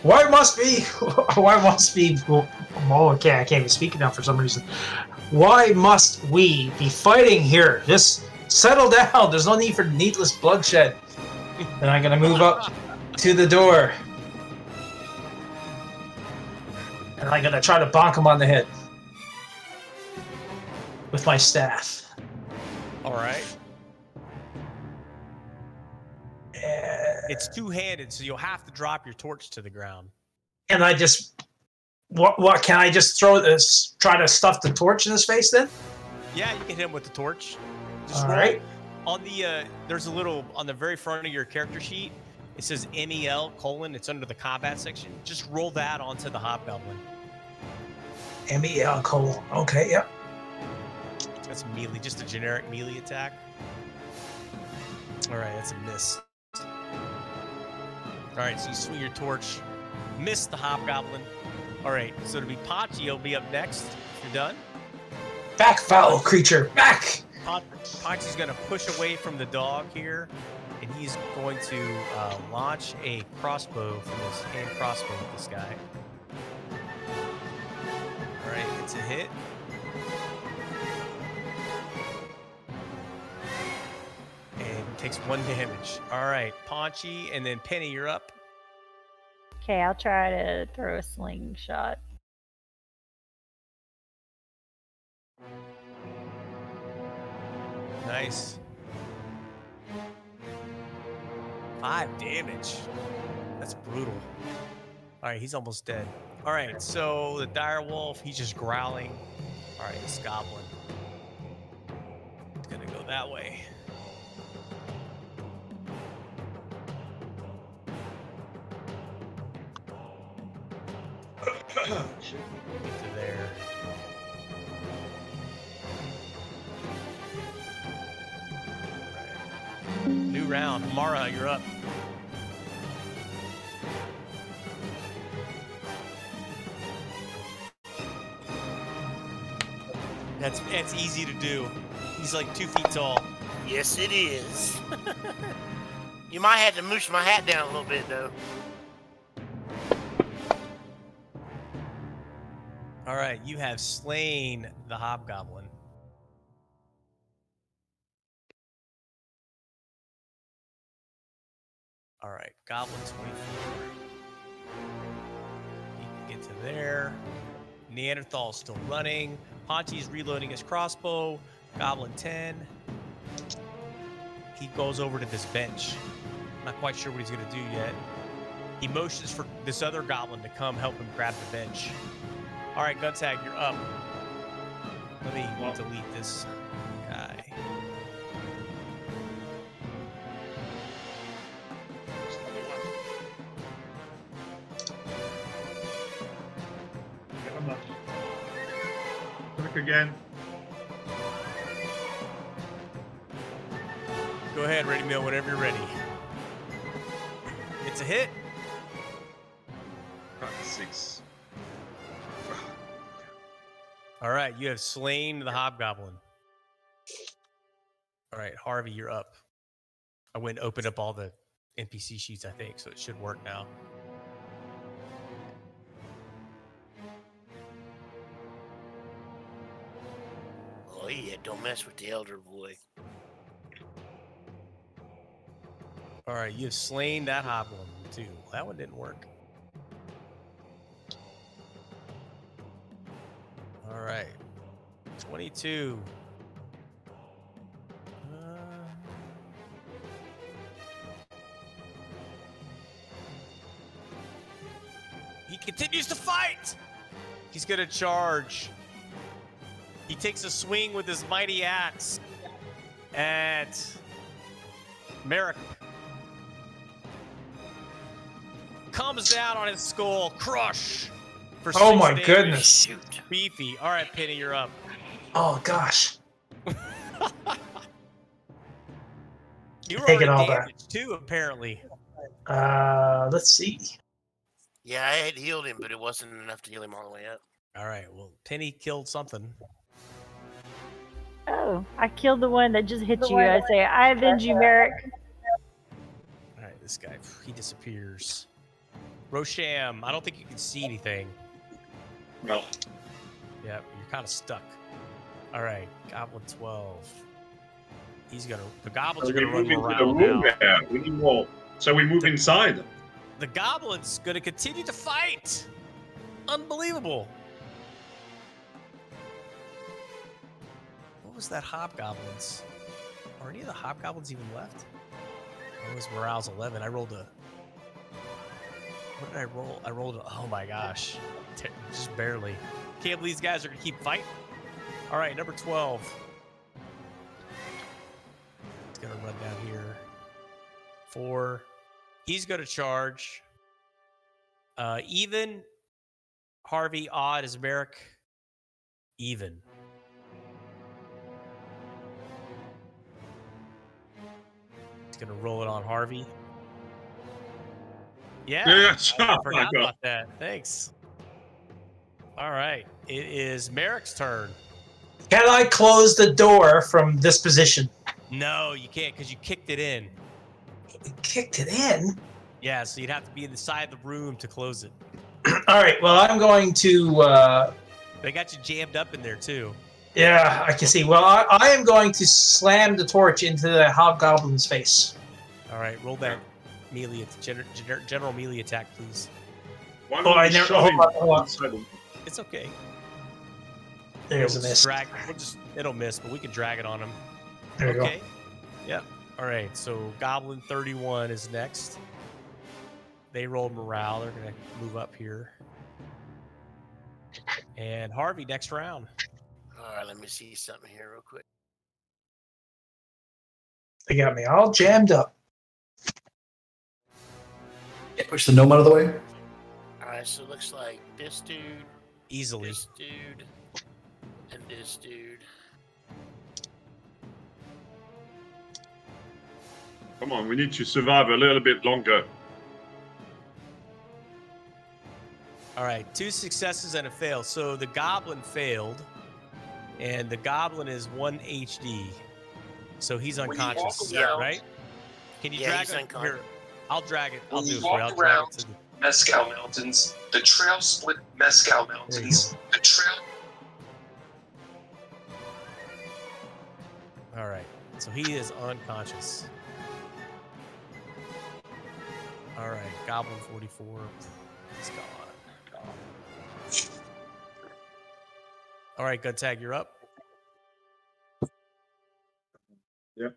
Why must we? Oh, okay, I can't even speak now for some reason. Why must we be fighting here? Just settle down. There's no need for needless bloodshed. And I'm gonna move up to the door. And I'm gonna try to bonk him on the head with my staff. All right. It's two-handed, so you'll have to drop your torch to the ground. And I just, what can I just throw this? Try to stuff the torch in his face then? Yeah, you can hit him with the torch. Just All roll. right. On the there's a little on the very front of your character sheet. It says MEL : It's under the combat section. Just roll that onto the hobgoblin. MEL : Okay, yep. That's melee, just a generic melee attack. All right, that's a miss. All right, so you swing your torch, miss the hobgoblin. All right, so to be Pachi, will be up next. You're done. Back, foul creature, back! Pachi's gonna push away from the dog here, and he's going to launch a crossbow from his hand crossbow with this guy. All right, it's a hit. And takes 1 damage. All right, Pachi, and then Penny, you're up. Okay, I'll try to throw a slingshot. Nice. 5 damage. That's brutal. All right, he's almost dead. All right, so the dire wolf, he's just growling. All right, this goblin. It's gonna go that way. Get to there. Right. New round. Mara, you're up. That's easy to do. He's like 2 feet tall. Yes, it is. You might have to moosh my hat down a little bit, though. All right, you have slain the hobgoblin. All right, goblin 24. He can get to there. Neanderthal's still running. Pachi's reloading his crossbow. Goblin 10. He goes over to this bench. Not quite sure what he's going to do yet. He motions for this other goblin to come help him grab the bench. All right, Guntag, you're up. Let me delete this guy. Click again. Go ahead, Ready Mill, whenever you're ready. It's a hit. 6. All right, you have slain the hobgoblin. All right, Harvey, you're up. I went and opened up all the NPC sheets, I think, so it should work now. Oh yeah, don't mess with the elder boy. All right, you have slain that hobgoblin too. That one didn't work. All right, 22. He continues to fight. He's gonna charge. He takes a swing with his mighty axe at Merrick. Comes down on his skull, crush. For Oh my damage. goodness. Shoot. Beefy. All right, Penny, you're up. Oh gosh. You were Taking already all that. damaged too, apparently. Let's see. Yeah, I had healed him, but it wasn't enough to heal him all the way up. All right, well, Penny killed something. Oh, I killed the one that just hit you. I say, I avenge you, Merrick. All right, this guy, he disappears. Rosham, I don't think you can see anything. No. Yeah, you're kind of stuck. All right, Goblin 12. The goblins are gonna run around now. There. We need more. So we move inside. The goblin's gonna continue to fight. Unbelievable. What was that hobgoblins? Are any of the hobgoblins even left? It was morale's 11. I rolled a. What did I roll? I rolled a. Oh my gosh. Just barely. Can't believe these guys are gonna keep fighting. All right, number 12. It's gonna run down here. 4. He's gonna charge. Even. Harvey, odd is Merrick. Even. He's gonna roll it on Harvey. Yeah. I forgot about that. Thanks. All right. It is Merrick's turn. Can I close the door from this position? No, you can't because you kicked it in. You kicked it in? Yeah, so you'd have to be inside the room to close it. All right. Well, I'm going to. They got you jammed up in there too. Yeah, I can see. Well, I am going to slam the torch into the hobgoblin's face. All right, roll that melee, general melee attack, please. Hold on. It's okay. There's a miss. It'll miss, but we can drag it on him. There you go. Yep. All right, so Goblin 31 is next. They rolled morale. They're going to move up here. And Harvey, next round. All right, let me see something here real quick. They got me all jammed up. Yeah, push the gnome out of the way. All right, so it looks like this dude, easily, this dude, and this dude. Come on, we need to survive a little bit longer. All right, 2 successes and a fail. So the goblin failed, and the goblin is 1 HD. So he's unconscious, right? Can you drag him? Here, I'll drag it. I'll do it for you. I'll drag it to the Mescal Mountains. The trail split Mescal Mountains. The trail. All right, so he is unconscious. All right, Goblin 44. It's gone. All right, Guntag, you're up. Yep.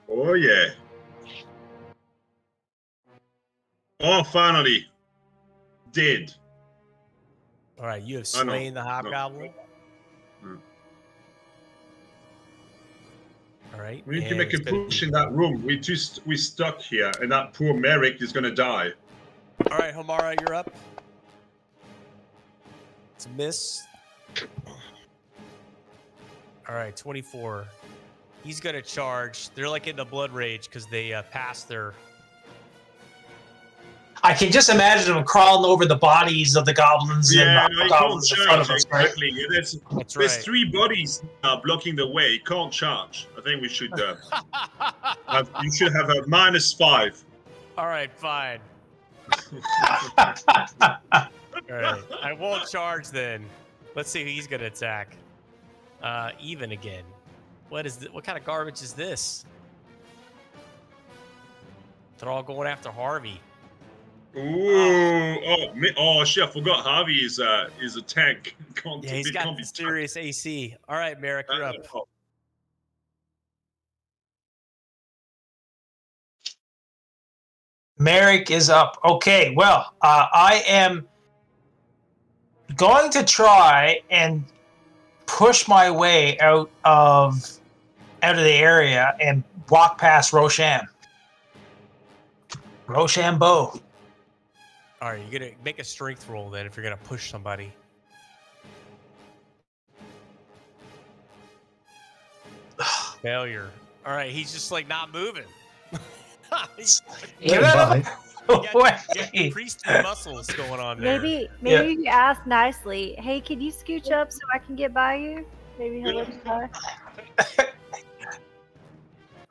Oh, yeah. Oh, finally. Dead. All right, you have slain the hobgoblin. No. All right. We need to make a push in that room. We stuck here, and that poor Merrick is gonna die. All right, Homara, you're up. It's a miss. All right, 24. He's gonna charge. They're like in the blood rage because they passed their. I can just imagine them crawling over the bodies of the goblins and the goblins in front of us, right? Exactly. There's 3 bodies blocking the way. He can't charge. I think we should. You should have a -5. All right, fine. All right, I won't charge then. Let's see who he's gonna attack. Even again. What kind of garbage is this? They're all going after Harvey. Oh shit! I forgot Harvey is a tank. Yeah, he's got serious AC. All right, Merrick, you're up. Merrick is up. Okay, well, I am going to try and push my way out of the area and walk past Rosham. Rochambeau. All right, you're gonna make a strength roll then if you're gonna push somebody. Failure. All right, he's just like not moving. Get out You got priestly muscles going on there. Maybe you ask nicely, hey, can you scooch up so I can get by you? Maybe he'll let you by.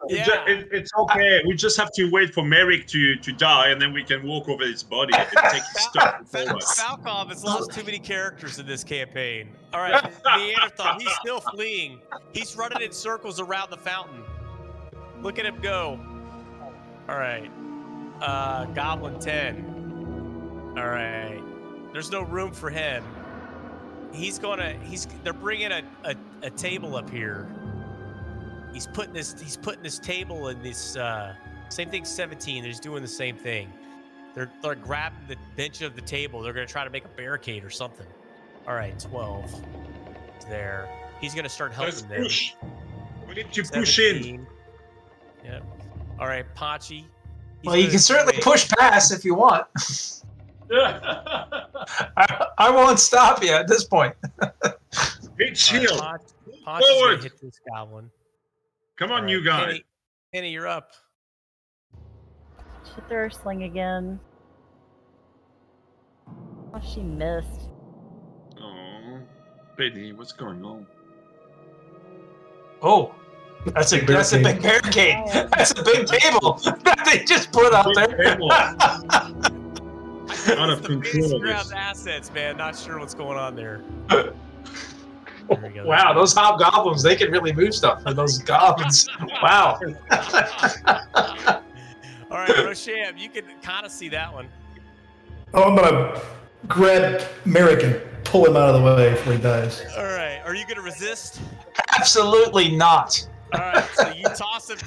Yeah. It's okay. We just have to wait for Merrick to die, and then we can walk over his body and take his stuff. Falkov has lost too many characters in this campaign. All right, Neanderthal, he's still fleeing. He's running in circles around the fountain. Look at him go. All right. Goblin 10. All right. There's no room for him. They're bringing a table up here. He's putting this table in this same thing. 17. They're just doing the same thing. They're grabbing the bench of the table. They're gonna try to make a barricade or something. All right, 12. There. He's gonna start helping them. Push. We need to push in. Yep. All right, Pachi. Well, you can certainly push past if you want. I won't stop you at this point. Big shield. Pachi's gonna hit this goblin. Come on, you guys. Penny, you're up. She threw her sling again. Oh, she missed. Oh, Penny, what's going on? Oh, that's a big barricade. That's a big table that they just put out there. Out of control. Ground assets, man. Not sure what's going on there. Wow, those hobgoblins, they can really move stuff for those goblins. Wow. All right, Rosham, you can kind of see that one. Oh, I'm going to grab Merrick and pull him out of the way before he dies. All right, are you going to resist? Absolutely not. All right, so you toss him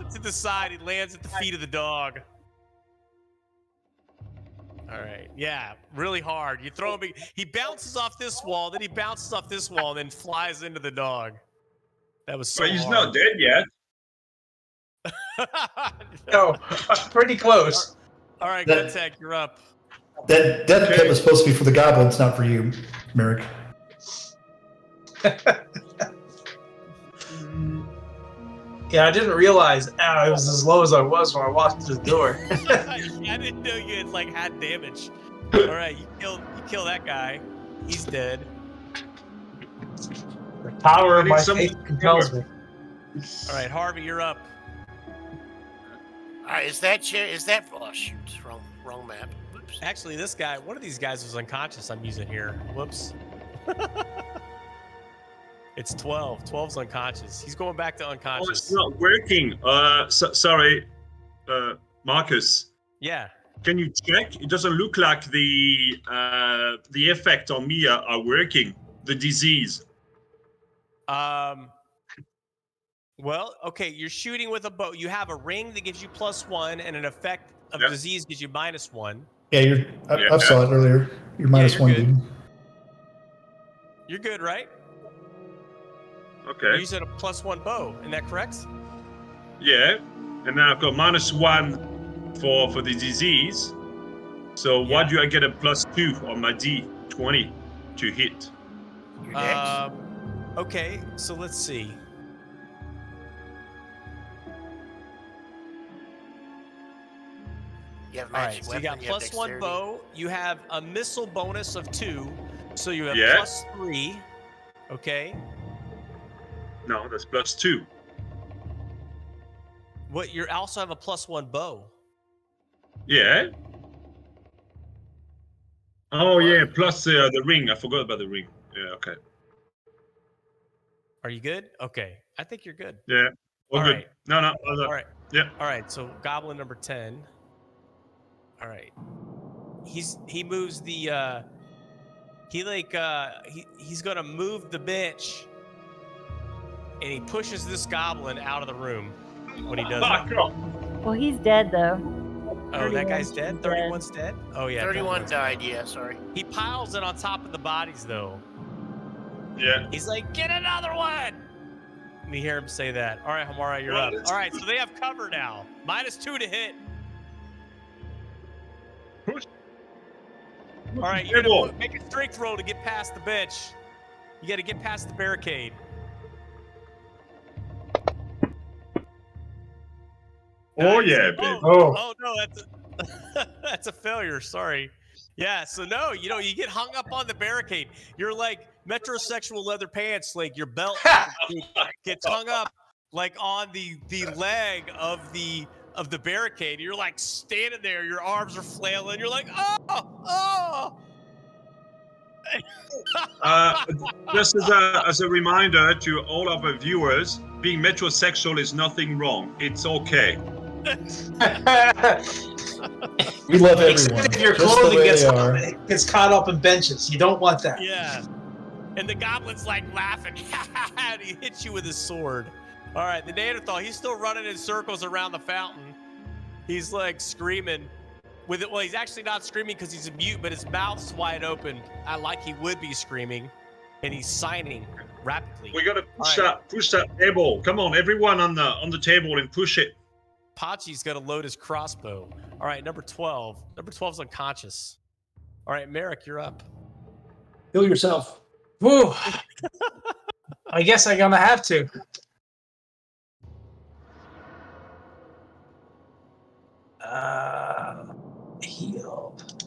to the side. He lands at the feet of the dog. All right, yeah, really hard. You throw him, he bounces off this wall, then he bounces off this wall, and then flies into the dog. That was so But he's hard. not dead yet. No, pretty close. All right, good tech, you're up. That death pit was supposed to be for the goblins, not for you, Merrick. Yeah, I didn't realize I was as low as I was when I walked through the door. I didn't know you had damage. All right, you kill that guy. He's dead. The power of my faith compels me. All right, Harvey, you're up. All right, is that oh shoot, wrong map. Oops. Actually, one of these guys was unconscious. I'm using here. Whoops. It's 12. 12's unconscious. He's going back to unconscious. Oh, it's not working. Sorry, Marcus. Yeah. Can you check? It doesn't look like the effect on me are working. The disease. Well, okay. You're shooting with a bow. You have a ring that gives you +1, and an effect of disease gives you -1. Yeah, I saw it earlier. You're -1, good. dude. You're good, right? Okay. You're using a +1 bow, isn't that correct? Yeah, and now I've got -1 for the disease. So why do I get a +2 on my D20 to hit? Okay, so let's see. You have All right, so you got +1 bow. You have a missile bonus of 2, so you have +3. Okay. No, that's +2. What? You also have a +1 bow. Yeah. Oh yeah, plus the ring. I forgot about the ring. Yeah. Okay. Are you good? Okay, I think you're good. Yeah. All good. Right. No. All right. Yeah. All right. So goblin number 10. All right. He moves the he's gonna move the bench, and he pushes this goblin out of the room when he does that. Well, he's dead though. Oh, that guy's dead? 31's dead? Oh yeah. 31 died, yeah, sorry. He piles it on top of the bodies though. Yeah. He's like, get another one! And you hear him say that. All right, Hamara, you're up. All right, so they have cover now. -2 to hit. All right, you're gonna make a strength roll to get past the bench. You got to get past the barricade. Oh yeah, baby. Oh no, That's a failure. Sorry. Yeah. So no, you get hung up on the barricade. You're like metrosexual leather pants. Like your belt gets hung up like on the leg of the barricade. You're like standing there. Your arms are flailing. You're like, oh. Just as a reminder to all of our viewers, being metrosexual is nothing wrong. It's okay. We love everyone. Except if your clothing gets caught up in benches. You don't want that. Yeah. And the goblin's like laughing. And he hits you with his sword. All right, the Neanderthal, he's still running in circles around the fountain. He's like screaming. Well, he's actually not screaming because he's a mute, but his mouth's wide open. Like he would be screaming, and he's signing rapidly. We gotta push that table. Come on, everyone on the table and push it. Pachi's gonna load his crossbow. All right, number 12. Number 12's unconscious. All right, Merrick, you're up. Heal yourself. Woo! I guess I'm gonna have to. Healed.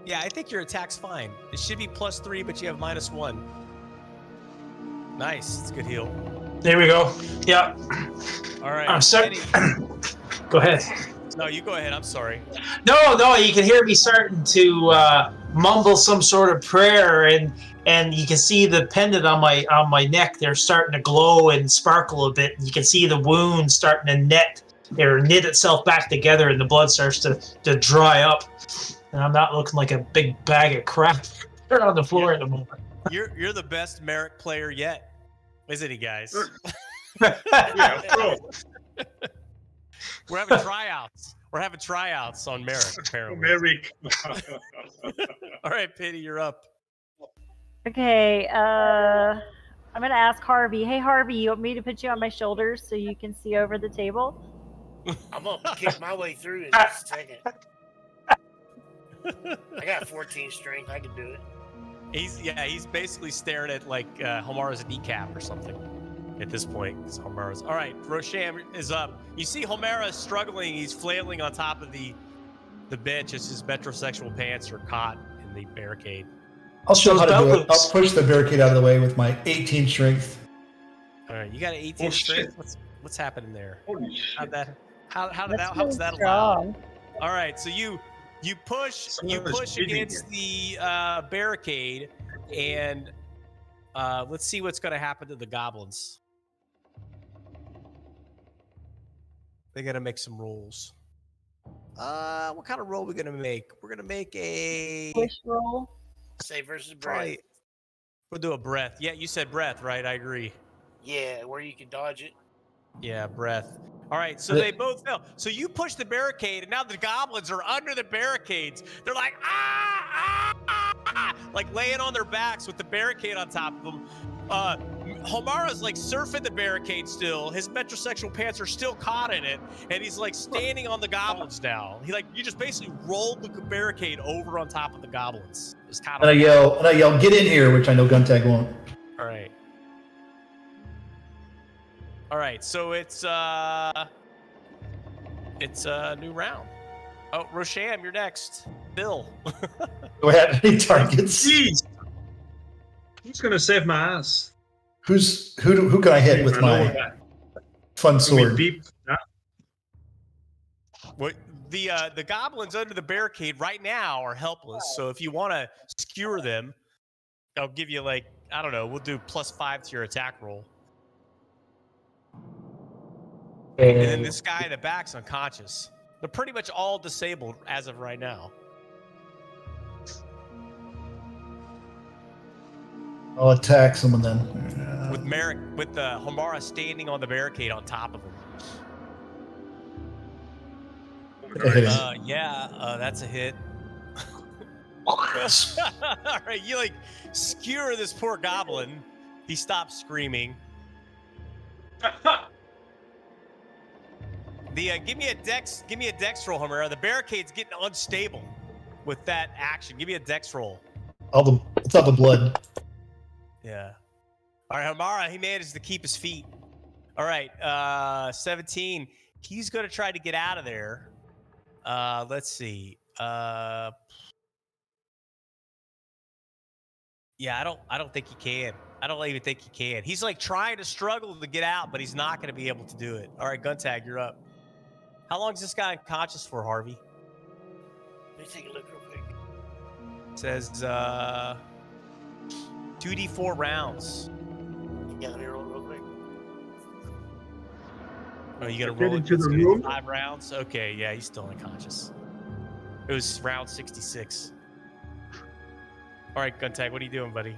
Yeah, I think your attack's fine. It should be +3, but you have -1. Nice. It's a good heal. There we go. Yeah. All right. I'm sorry. Go ahead. No, you go ahead. I'm sorry. No. You can hear me starting to mumble some sort of prayer, and you can see the pendant on my neck. They're starting to glow and sparkle a bit. You can see the wound starting to knit itself back together, and the blood starts to dry up. And I'm not looking like a big bag of crap on the floor at the moment. You're the best Merrick player yet, isn't he, guys? Yeah, bro. We're having tryouts. We're having tryouts on Merrick, apparently. Merrick. All right, Penny, you're up. Okay, I'm gonna ask Harvey. Hey, Harvey, you want me to put you on my shoulders so you can see over the table? I'm gonna kick my way through in just a second. I got 14 strength. I can do it. He's basically staring at like Homara's kneecap or something at this point. Homara's. All right, Rosham is up. You see Homara struggling. He's flailing on top of the bench as his metrosexual pants are caught in the barricade. I'll show how to do it. I'll push the barricade out of the way with my 18 strength. All right, you got an 18 strength. What's happening there? Holy shit. How's that allowed? All right, so you push against the barricade, and let's see what's going to happen to the goblins. They got to make some rolls. What kind of roll are we going to make? We're going to make a push roll. Say versus breath. We'll do a breath. Yeah, you said breath, right? I agree. Yeah, where you can dodge it. Yeah, breath. All right, so they both fell. So you push the barricade, and now the goblins are under the barricades. They're like, like laying on their backs with the barricade on top of them. Homara's like surfing the barricade still. His metrosexual pants are still caught in it, and he's like standing on the goblins now. You just basically rolled the barricade over on top of the goblins. It's kind of. And I yell, get in here, which I know Guntag won't. All right. All right, so it's a new round. Oh, Rosham, you're next. Bill. Do I have any targets? Jeez. Who's gonna save my ass? Who can I hit with my fun sword? What the goblins under the barricade right now are helpless. So if you want to skewer them, I'll give you like, I don't know, we'll do +5 to your attack roll. And then this guy in the back's unconscious. They're pretty much all disabled as of right now. I'll attack someone then. With Merrick, with Homara standing on the barricade on top of him. That's a hit. All right, you like skewer this poor goblin. He stops screaming. Give me a dex roll, Homera. The barricade's getting unstable with that action. Give me a dex roll. It's all the blood. Yeah. All right, Homara, he managed to keep his feet. All right, 17. He's going to try to get out of there. Let's see. Yeah, I don't think he can. I don't even think he can. He's like trying to struggle to get out, but he's not going to be able to do it. All right, Guntag, you're up. How long is this guy unconscious for, Harvey? Let me take a look real quick. It says 2d4 rounds. Yeah, let me roll real quick. Oh, you got to Get roll into it? the room? 5 rounds? Okay, yeah, he's still unconscious. It was round 66. All right, Guntag, what are you doing, buddy?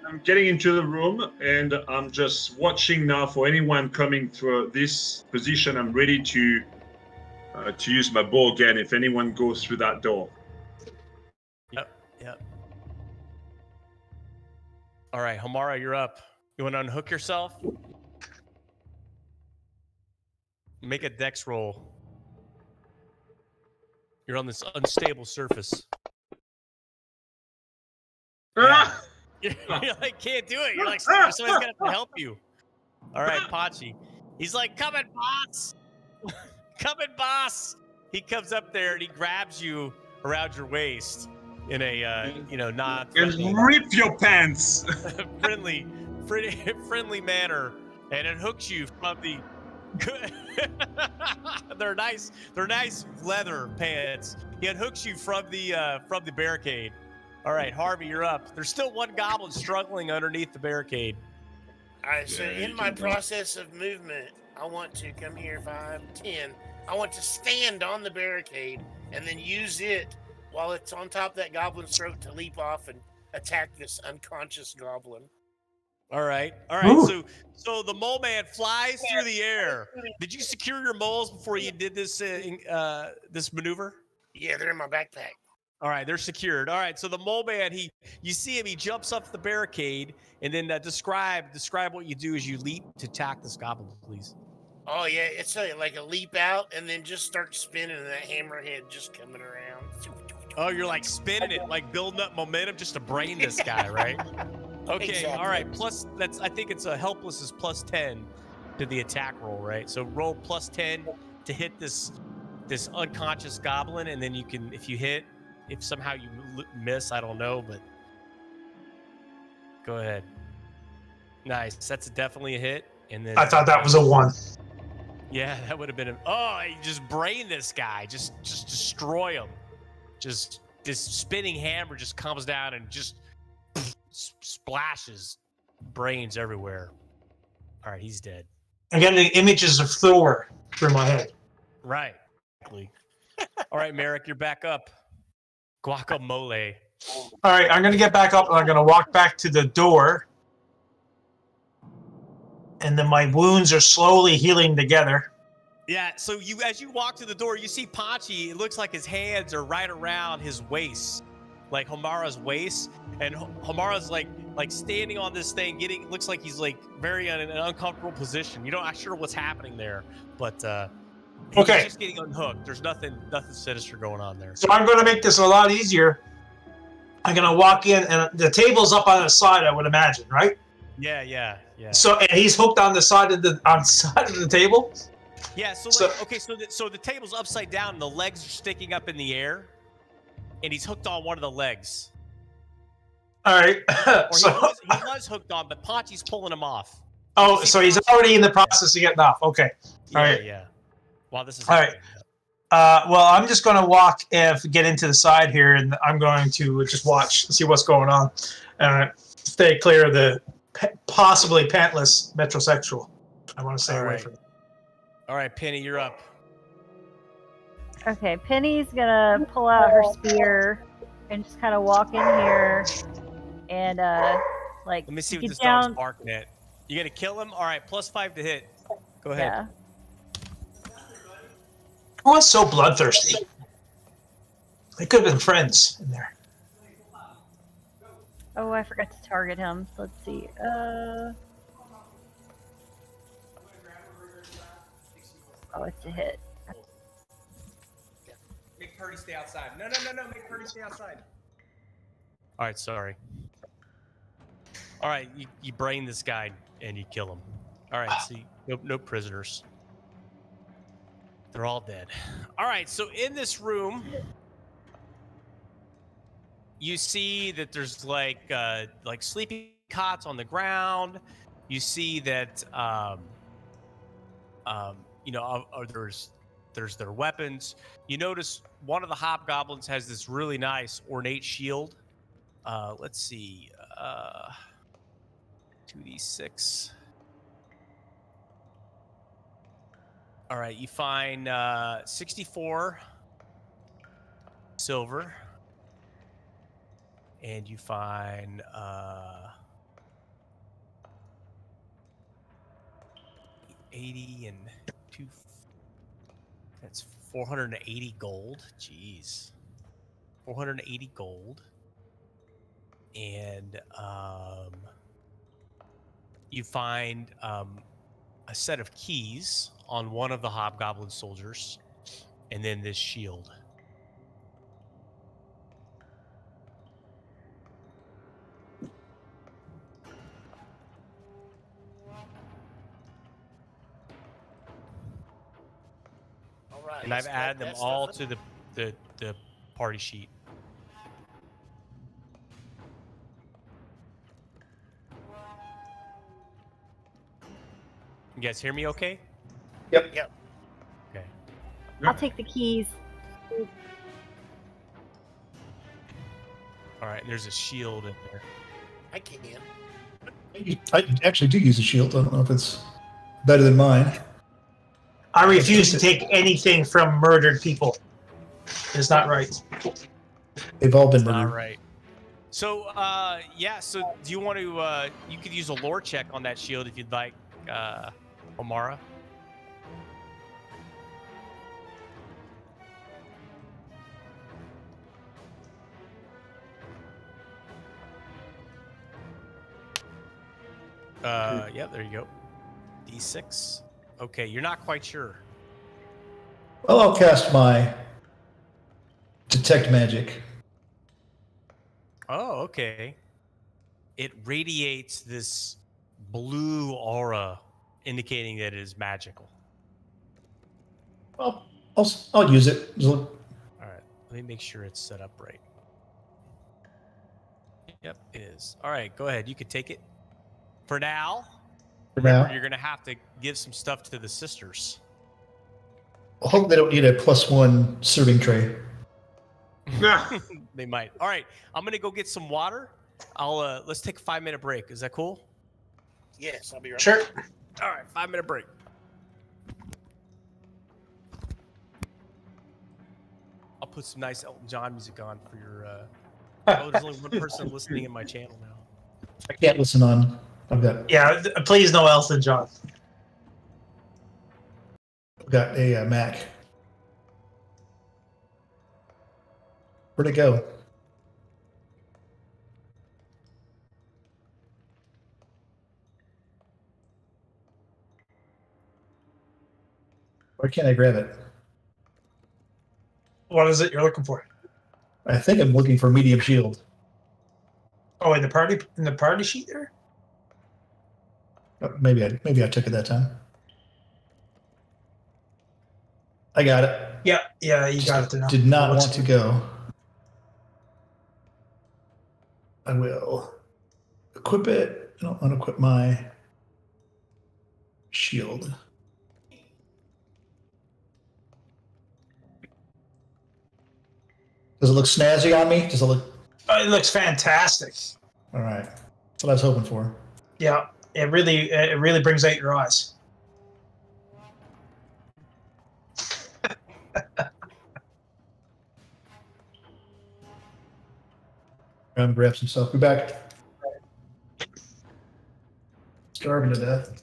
I'm getting into the room and I'm just watching now for anyone coming through this position. I'm ready to use my bow again if anyone goes through that door. Yep. All right, Hamara, you're up. You want to unhook yourself? Make a dex roll. You're on this unstable surface. Yeah. You're like, can't do it. You're like, somebody's got to help you. All right, Pachi. He's like, coming, boss. Coming, boss. He comes up there and he grabs you around your waist in a, not And rip your pants. friendly manner, and it hooks you from the. They're nice leather pants. He unhooks you from the barricade. All right, Harvey, you're up. There's still one goblin struggling underneath the barricade. All right, so in my process of movement, I want to come here 5, 10. I want to stand on the barricade and then use it while it's on top of that goblin's throat to leap off and attack this unconscious goblin. All right. Ooh. So the mole man flies through the air. Did you secure your moles before you did this this maneuver? Yeah, they're in my backpack. All right, they're secured. All right, so the mole man, you see him, he jumps up the barricade, and then describe what you do as you leap to attack this goblin, please. Oh yeah, it's like a leap out and then just start spinning and that hammerhead just coming around. Oh, you're like spinning it, like building up momentum just to brain this guy, right? Okay, Exactly. All right. Plus, I think it's a helpless is plus 10 to the attack roll, right? So roll plus 10 to hit this unconscious goblin, and then you can, if you hit, if somehow you miss, I don't know, but go ahead. Nice. That's definitely a hit. And then I thought that was a 1. Yeah, that would have been you just brain this guy, just destroy him. Just this spinning hammer just comes down and just splashes brains everywhere. All right, he's dead. I'm getting images of Thor through my head. Right. Exactly. All right, Merrick, you're back up. Guacamole. All right, I'm going to get back up and I'm going to walk back to the door. And then my wounds are slowly healing together. Yeah, so as you walk to the door, you see Pachi. It looks like his hands are right around his waist, like Hamara's waist. And Hamara's like standing on this thing, looks like he's like very in an uncomfortable position. You're not sure what's happening there, but he's just getting unhooked. There's nothing sinister going on there. So I'm going to make this a lot easier. I'm going to walk in, and the table's up on the side, I would imagine, right? Yeah. So and he's hooked on the side of the table. Yeah. So the table's upside down, and the legs are sticking up in the air, and he's hooked on one of the legs. All right. He was hooked on, but Pachi's pulling him off. Oh, so he's already in the process of getting off. Okay. All right. Yeah. Wow, this is all right. Well, I'm just going to get into the side here, and I'm going to just watch and see what's going on. Stay clear of the possibly pantless metrosexual. I want to stay away from it. All right, Penny, you're up. Okay, Penny's gonna pull out her spear and just kind of walk in here and Let me see what this dog's barking at. You gonna kill him? All right, plus 5 to hit. Go ahead. Yeah. Who was so bloodthirsty? They could have been friends in there. Oh, I forgot to target him. So let's see. Oh, it's a hit. Make Purdy stay outside. No. Make Purdy stay outside. All right, sorry. All right, you brain this guy and you kill him. All right, so no prisoners. They're all dead. All right, so in this room, you see that there's like sleeping cots on the ground. You see that there's their weapons. You notice one of the hobgoblins has this really nice ornate shield. Let's see, 2d6. All right, you find 64 silver, and you find 80 and 2. That's 480 gold. Jeez, 480 gold, and you find a set of keys on one of the hobgoblin soldiers, and then this shield. All right. And I've added them all to the party sheet. You guys hear me okay? Yep. Yep. Okay. I'll take the keys. All right, and there's a shield in there. I can. I actually do use a shield. I don't know if it's better than mine. I refuse to take anything from murdered people. It's not right. They've all been All murdered. right. So, yeah. So, do you want to? You could use a lore check on that shield if you'd like, Omara. Yeah, there you go. D6. Okay, you're not quite sure. Well, I'll cast my detect magic. Oh, okay. It radiates this blue aura, indicating that it is magical. Well, I'll use it. All right, let me make sure it's set up right. Yep, it is. All right, go ahead. You can take it. For now, remember, you're going to have to give some stuff to the sisters. I hope they don't need a +1 serving tray. They might. All right, I'm going to go get some water. Let's take a 5-minute break. Is that cool? Yes, I'll be right Sure. back. All right, 5-minute break. I'll put some nice Elton John music on for your. Oh, there's only one person listening in my channel now. I can't listen on. I've got. Yeah, please no Elton John. I've got a Mac. Where'd it go? Why can't I grab it? What is it you're looking for? I think I'm looking for medium shield. Oh, in the party sheet there? Maybe I took it that time. I got it. Yeah, you got it now. Did not want to go. I will equip it. I don't unequip my shield. Does it look snazzy on me? Does it look? It looks fantastic. All right. That's what I was hoping for. Yeah, it really brings out your eyes. Grab some stuff. Be back. Starving to death.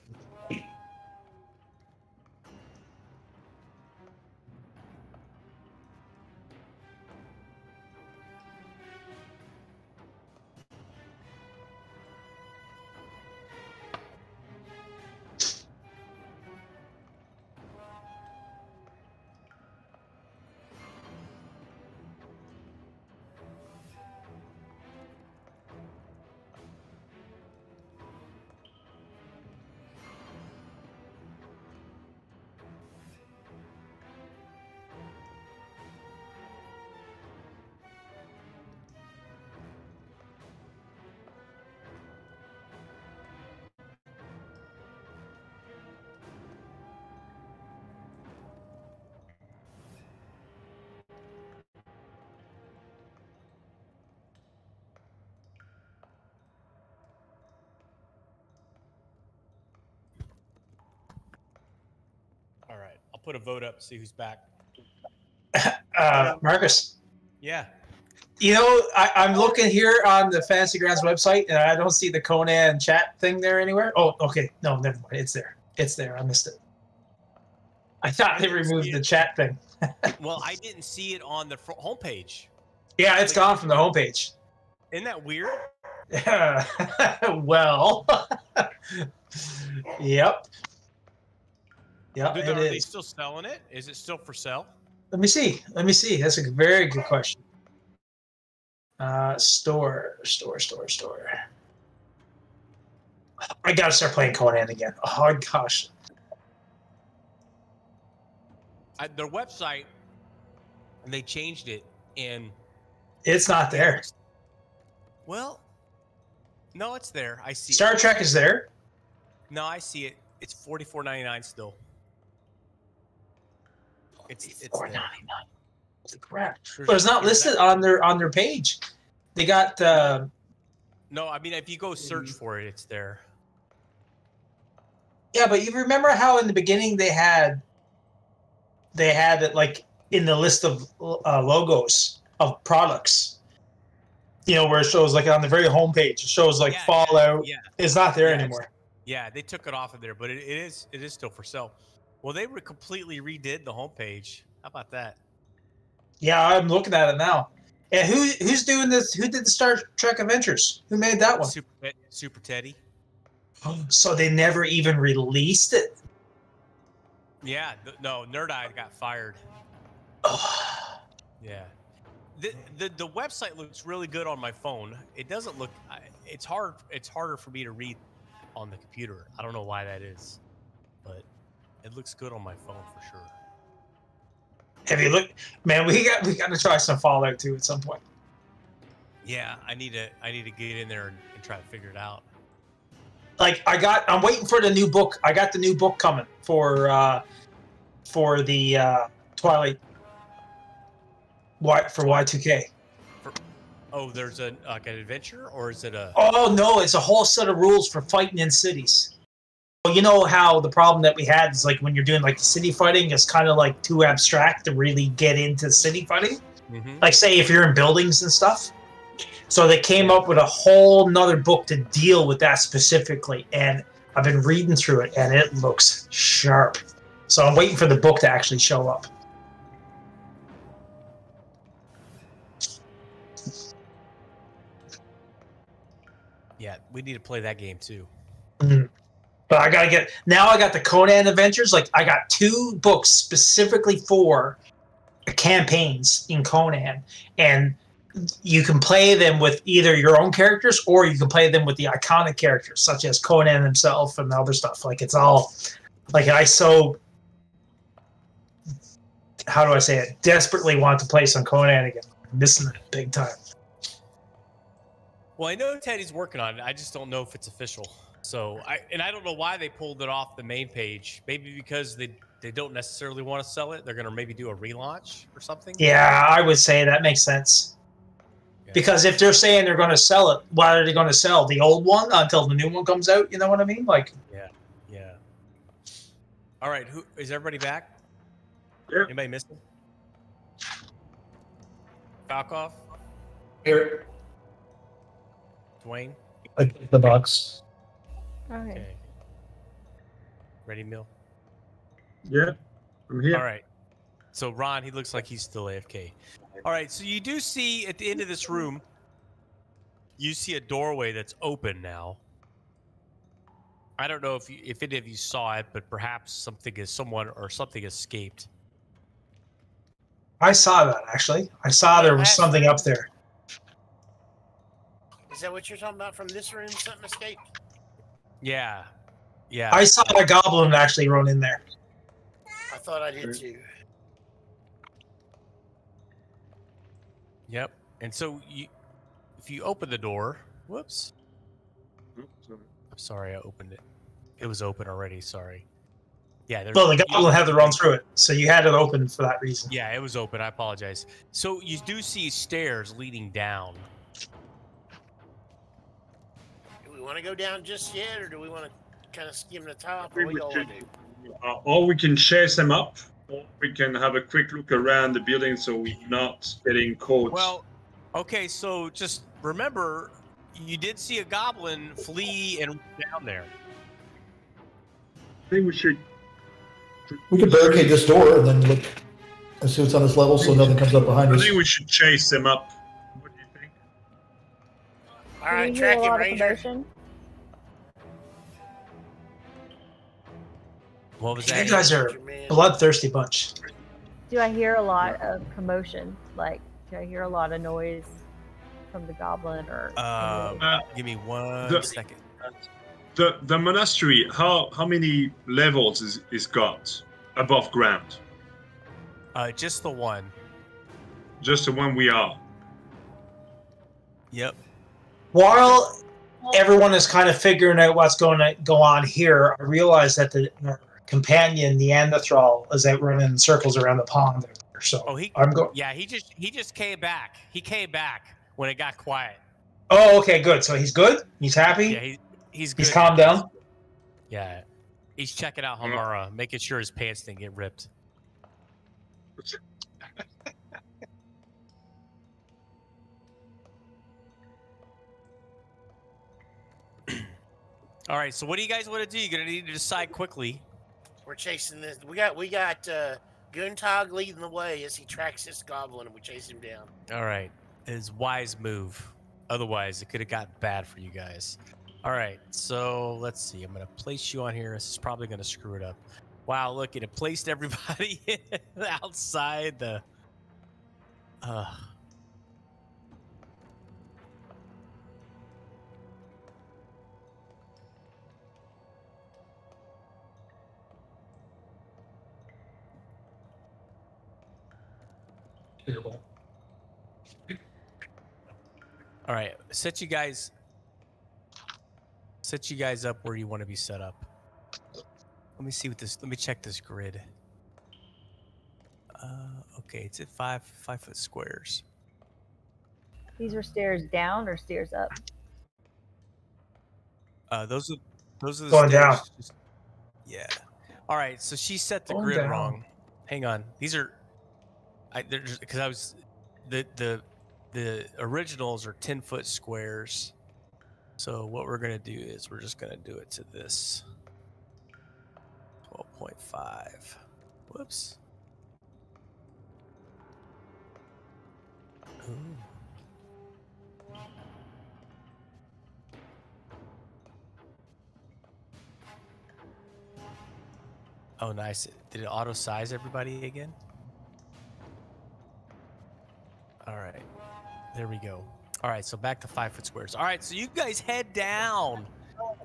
put a vote up, see who's back. Marcus. Yeah. You know, I'm looking here on the Fantasy Grounds website, and I don't see the Conan chat thing there anywhere. Oh, okay. No, never mind. It's there. It's there. I missed it. I thought they removed the chat thing. Well, I didn't see it on the homepage. Yeah, it's gone from the homepage. Isn't that weird? Well, yep. Yep, Are they still selling it? Is it still for sale? Let me see. That's a very good question. Store. I gotta start playing Conan again. Oh gosh. Their website, and they changed it, and it's not there. Well, no, it's there. I see. Star Trek is there. No, I see it. It's $44.99 still. It's $4.99. Crap. But it's not listed on their page. They got. No, I mean if you go search for it, it's there. Yeah, but you remember how in the beginning they had it like in the list of logos of products. You know, where it shows like on the very homepage, it shows like Fallout. Yeah. It's not there anymore. Yeah, they took it off of there, but it is still for sale. Well, they completely redid the homepage. How about that? Yeah, I'm looking at it now. And who's doing this? Who did the Star Trek Adventures? Who made that one? Super Teddy. So they never even released it. Yeah, no, Nerd Eye got fired. Yeah. The website looks really good on my phone. It doesn't look. It's harder for me to read on the computer. I don't know why that is, but it looks good on my phone for sure. Have you looked, man? We got to try some Fallout 2 at some point. Yeah, I need to get in there and try to figure it out. Like I'm waiting for the new book. I got the new book coming for the Twilight. For Y2K. There's an adventure, or is it a? Oh no, it's a whole set of rules for fighting in cities. Well, you know how the problem that we had is like when you're doing like the city fighting, it's kind of like too abstract to really get into city fighting. Mm-hmm. Like say if you're in buildings and stuff. So they came up with a whole nother book to deal with that specifically, and I've been reading through it, and it looks sharp. So I'm waiting for the book to actually show up. Yeah, we need to play that game too. Mm-hmm. But I got the Conan Adventures. Like I got 2 books specifically for campaigns in Conan, and you can play them with either your own characters or you can play them with the iconic characters, such as Conan himself and other stuff. Like it's all like how do I say it? Desperately want to play some Conan again. I'm missing it big time. Well, I know Teddy's working on it. I just don't know if it's official. So I don't know why they pulled it off the main page. Maybe because they don't necessarily want to sell it. They're going to maybe do a relaunch or something. Yeah, I would say that makes sense. Yeah. Because if they're saying they're going to sell it, why are they going to sell the old one until the new one comes out? You know what I mean? Like. Yeah. All right. Is everybody back? Yeah. Anybody missing? Falkov? Here. Dwayne? The box. Okay. Ready, Mill? Yeah, I'm here. All right. So Ron, he looks like he's still AFK. All right. So you do see at the end of this room, you see a doorway that's open now. I don't know if any of you saw it, but perhaps something escaped. I saw that actually. I saw there was something up there. Is that what you're talking about from this room? Something escaped? Yeah. I saw a goblin actually run in there. I thought I did too. Yep. And so if you open the door, whoops. I'm sorry, I opened it. It was open already. Sorry. Yeah. Well, the goblin had to run through it, so you had it open for that reason. Yeah, it was open. I apologize. So you do see stairs leading down. Do we want to go down just yet, or do we want to kind of skim the top? What do we all want to do? Or we can chase them up Or we can have a quick look around the building so we're not getting caught. Well, okay, so just remember, you did see a goblin flee and down there. I think we should. We could barricade this door and then look and see what's on this level so nothing comes up behind I us. think we should chase them up. What do you think? All right, Do you hear a tracking lot of ranger. commotion? What was You that? guys are a bloodthirsty bunch. Do I hear a lot of commotion? Like, do I hear a lot of noise from the goblin or? Give me second. The monastery. How many levels is got above ground? Just the one. Just the one we are. Yep. While everyone is kind of figuring out what's going to go on here, I realize that the companion Neanderthal is out running in circles around the pond. So I'm going. Yeah, he just came back. He came back when it got quiet. Oh, okay, good. So he's good. He's happy. Yeah, he's good. He's calmed down. Yeah, he's checking out Hamara, making sure his pants didn't get ripped. All right, so what do you guys want to do? You're gonna need to decide quickly. We're chasing this. We got Goontog leading the way as he tracks this goblin, and we chase him down. All right, his wise move. Otherwise, it could have got bad for you guys. All right, so let's see. I'm gonna place you on here. This is probably gonna screw it up. Wow, look, it placed everybody outside the. All right, set you guys up where you want to be set up. Let me see what this. Let me check this grid. Okay, it's at 5 foot squares. These are stairs down or stairs up? Those are the Going stairs. down. Yeah. All right, so she set the Going grid down. wrong. Hang on. These are because I was the originals are 10-foot squares. So what we're gonna do is we're just gonna do it to this 12.5. Whoops. Ooh. Oh, nice. Did it auto size everybody again? All right. There we go. All right, so back to 5 foot squares. All right, so you guys head down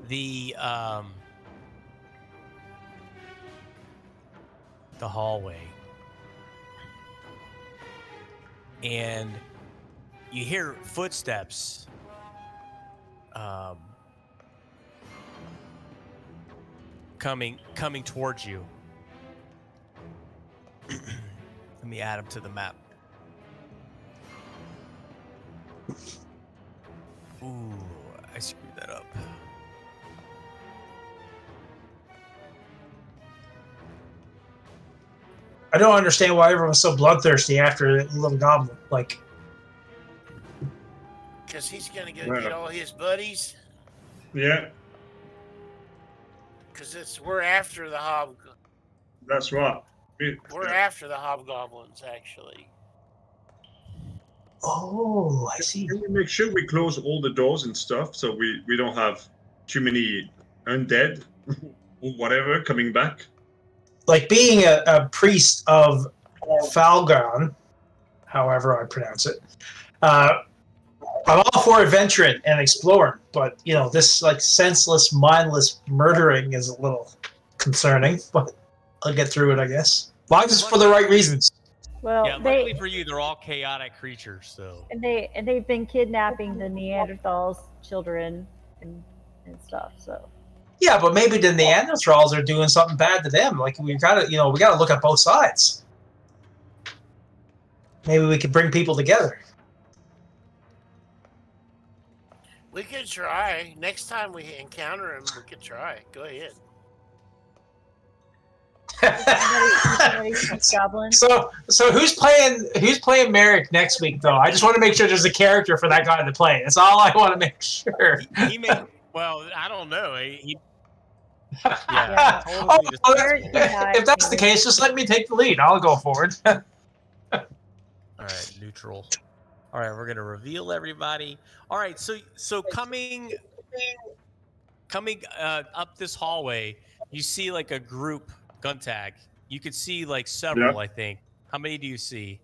the hallway. And you hear footsteps coming towards you. Let me add them to the map. Ooh, I screwed that up. I don't understand why everyone's so bloodthirsty after the little goblin. Like, Because he's going to go get all his buddies. Yeah, Because we're after the that's right. We're after the hobgoblins, actually. oh, I see. Can we make sure we close all the doors and stuff so we don't have too many undead or whatever coming back? Like being a priest of Falgon, however I pronounce it, I'm all for adventuring and exploring, but you know, this like senseless, mindless murdering is a little concerning. But I'll get through it, I guess. As long as it's for the right reasons. Well, Yeah, luckily for you, they're all chaotic creatures, so. and they've been kidnapping the Neanderthals' children and stuff. So Yeah, but maybe the Neanderthals are doing something bad to them. Like we gotta look at both sides. Maybe we could bring people together. We could try. Next time we encounter him, we could try. Go ahead. Goblin. So who's playing Merrick next week though? I just want to make sure there's a character for that guy to play. That's all I want to make sure. He may. Well, I don't know. Yeah, totally if that's the case, just let me take the lead. I'll go forward. All right, neutral. All right, we're gonna reveal everybody. All right, so coming up this hallway, you see like a group gun tag. You could see like several, I think. How many do you see?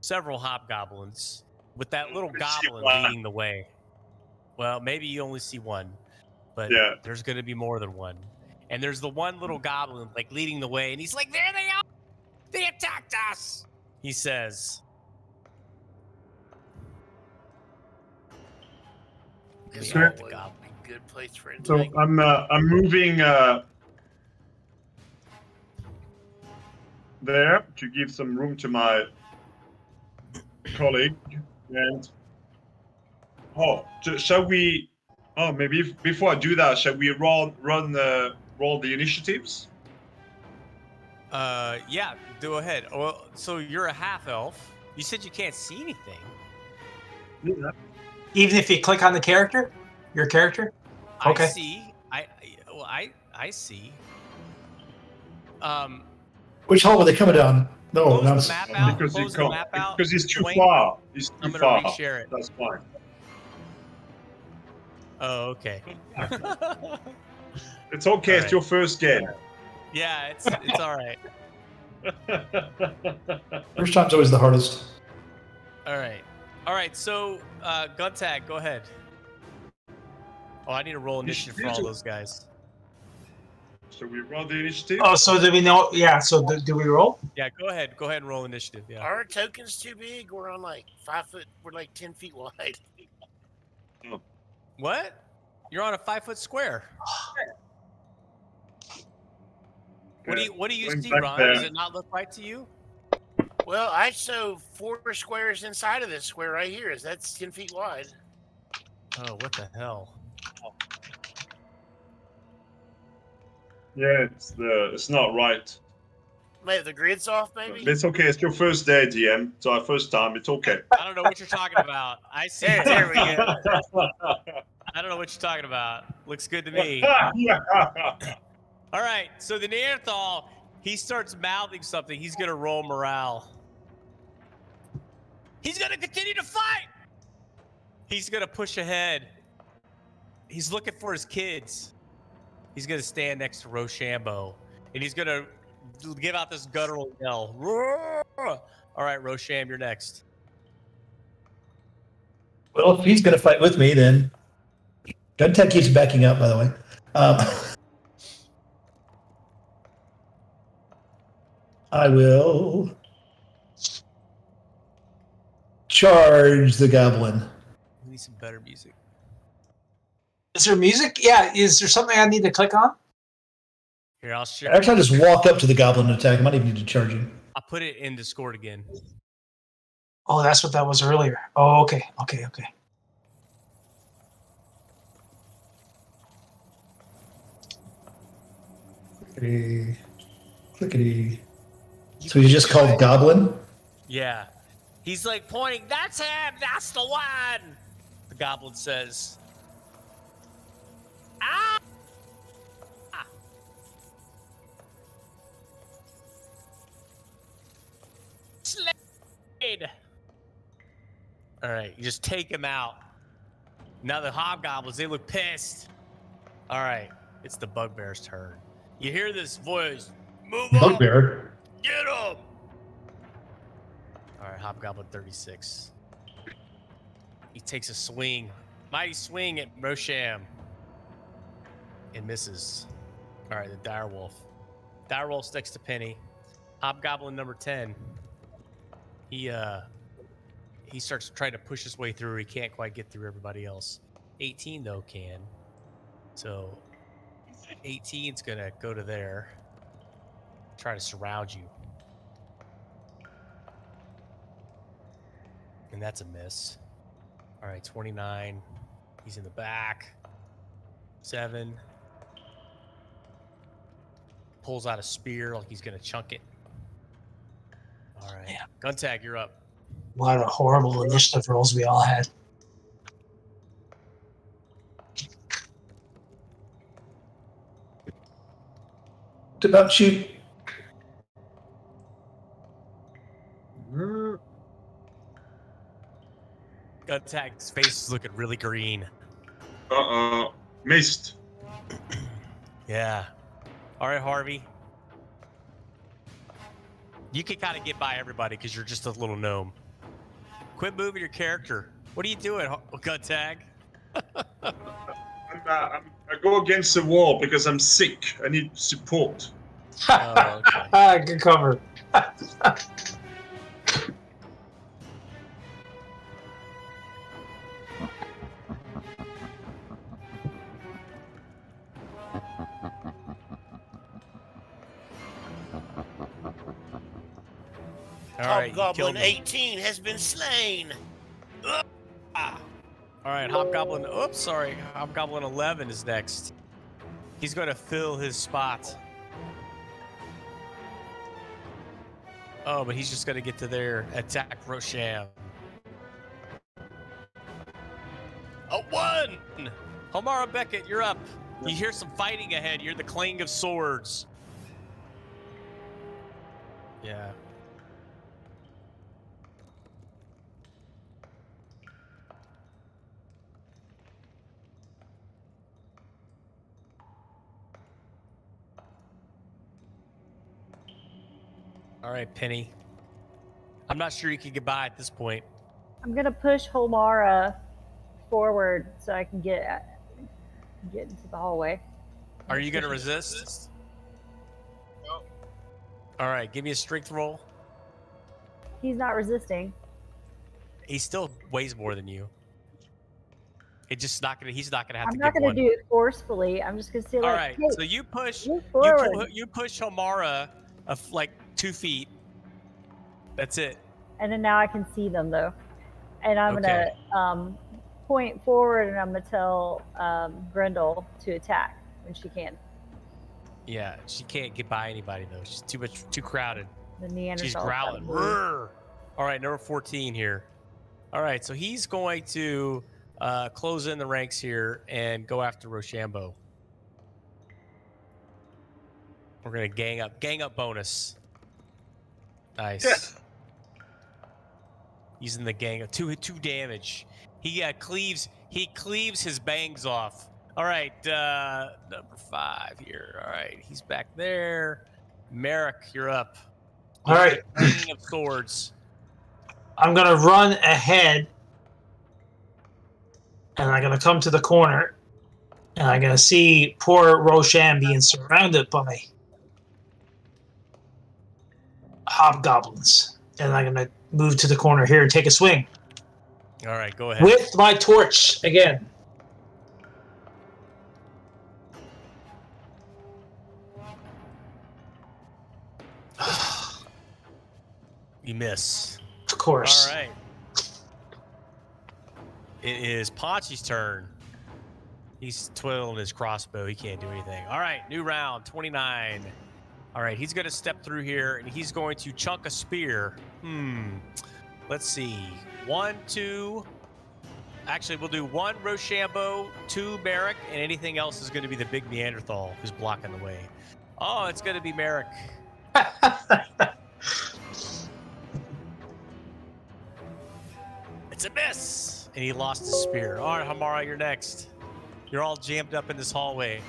Several hobgoblins with that little goblin leading the way. Well, maybe you only see one, but there's gonna be more than one. And there's the one little goblin like leading the way, and he's like, "There they are! They attacked us!" He says. This Okay. would be a good place for it. So I'm moving there to give some room to my colleague. And shall we? Oh, maybe before I do that, shall we roll the initiatives? Yeah, go ahead. Well, so you're a half elf. You said you can't see anything. Yeah. Even if you click on the character, your character. Okay. I see. I see. Which hall were they coming down? No, Close the that's map out. Because Close the map out. Because he's too Wayne, far. He's I'm too gonna far. reshare it. That's fine. Oh, okay. It's okay. All It's your first game. Yeah, it's all right. first time's always the hardest. All right. So, gun tag, go ahead. Oh, I need to roll initiative for all those guys. So we roll the initiative. Oh, so do we know? Yeah. So do we roll? Yeah, go ahead. Go ahead and roll initiative. Yeah. Our token's too big. We're on like 5 foot. We're like 10 feet wide. What? You're on a 5-foot square. What do you Going see, back Ron? there. Does it not look right to you? Well, I show 4 squares inside of this square right here. That's 10 feet wide. Oh, what the hell? Yeah, it's not right. Maybe the grid's off, maybe? It's okay. It's your first day, DM. It's our first time. It's okay. I don't know what you're talking about. I see. There we go. I don't know what you're talking about. Looks good to me. All right, so the Neanderthal, he starts mouthing something. He's going to roll morale. He's going to continue to fight. He's going to push ahead. He's looking for his kids. He's going to stand next to Rochambeau, and he's going to give out this guttural yell. Roar! All right, Rocham, you're next. Well, if he's going to fight with me, then Guntech keeps backing up. By the way, I will charge the goblin. We need some better music. Is there music? Yeah. Is there something I need to click on? Here, I'll share. Actually, I just walk up to the goblin and attack. I might even need to charge him. I'll put it in Discord again. Oh, that's what that was earlier. Oh, okay. Clickety. So he's just called Goblin? Yeah. He's like pointing, that's him, that's the one. The goblin says, ah! Slade! All right, you just take him out. Now the hobgoblins, they look pissed. All right, it's the bugbear's turn. You hear this voice, move up, Bugbear. get him! All right, Hobgoblin 36. He takes a swing. Mighty swing at Rosham. And misses. All right, the Direwolf. Direwolf sticks to Penny. Hobgoblin number 10. He starts trying to push his way through. He can't quite get through everybody else. 18, though, can. So 18's going to go to there. Try to surround you. And that's a miss. All right, 29. He's in the back. 7. pulls out a spear like he's gonna chunk it. All right, Yeah. Guntag, you're up. What a horrible initiative rolls we all had. What about you? Guntag's face is looking really green. Missed. Yeah. All right, Harvey. You can kind of get by everybody because you're just a little gnome. Quit moving your character. What are you doing, Guntag? I go against the wall because I'm sick. I need support. Oh, okay. Good cover. All right, Hobgoblin 18 has been slain. Ah. All right, Hobgoblin. Oops, sorry. Hobgoblin 11 is next. He's going to fill his spot. Oh, but he's just going to get to there. Attack Rosham. A 1! Homara Beckett, you're up. You hear some fighting ahead. You're the clang of swords. Yeah. All right, Penny. I'm not sure you can get by at this point. I'm gonna push Homara forward so I can get into the hallway. Are you gonna resist? No. All right, give me a strength roll. He's not resisting. He still weighs more than you. It just not gonna. He's not gonna have I'm to. not give gonna one. do it forcefully. I'm just gonna say, All like, right. hey, So you push. move forward. You push Homara like 2 feet. That's it. And then now I can see them though, and I'm Okay. gonna point forward, and I'm gonna tell Grendel to attack when she can. Yeah, she can't get by anybody though. She's too crowded. The Neanderthal. She's growling. Roar. All right, number 14 here. All right, so he's going to close in the ranks here and go after Rochambeau. We're gonna gang up bonus. Nice. Using the gang of two damage. He cleaves his bangs off. All right, number 5 here. All right, he's back there. Merrick, you're up. All right. King of swords. I'm gonna run ahead, and I'm gonna come to the corner, and I'm gonna see poor Roshan being surrounded by hobgoblins, and I'm gonna move to the corner here and take a swing All right, go ahead. with my torch again. You miss. Of course. All right. It is Ponchi's turn. He's twiddling his crossbow. He can't do anything. All right, new round, 29. All right, he's going to step through here, and he's going to chunk a spear. Let's see. 1, 2. Actually, we'll do 1 Rochambeau, 2 Merrick, and anything else is going to be the big Neanderthal who's blocking the way. Oh, it's going to be Merrick. It's a miss! And he lost his spear. All right, Homara, you're next. You're all jammed up in this hallway.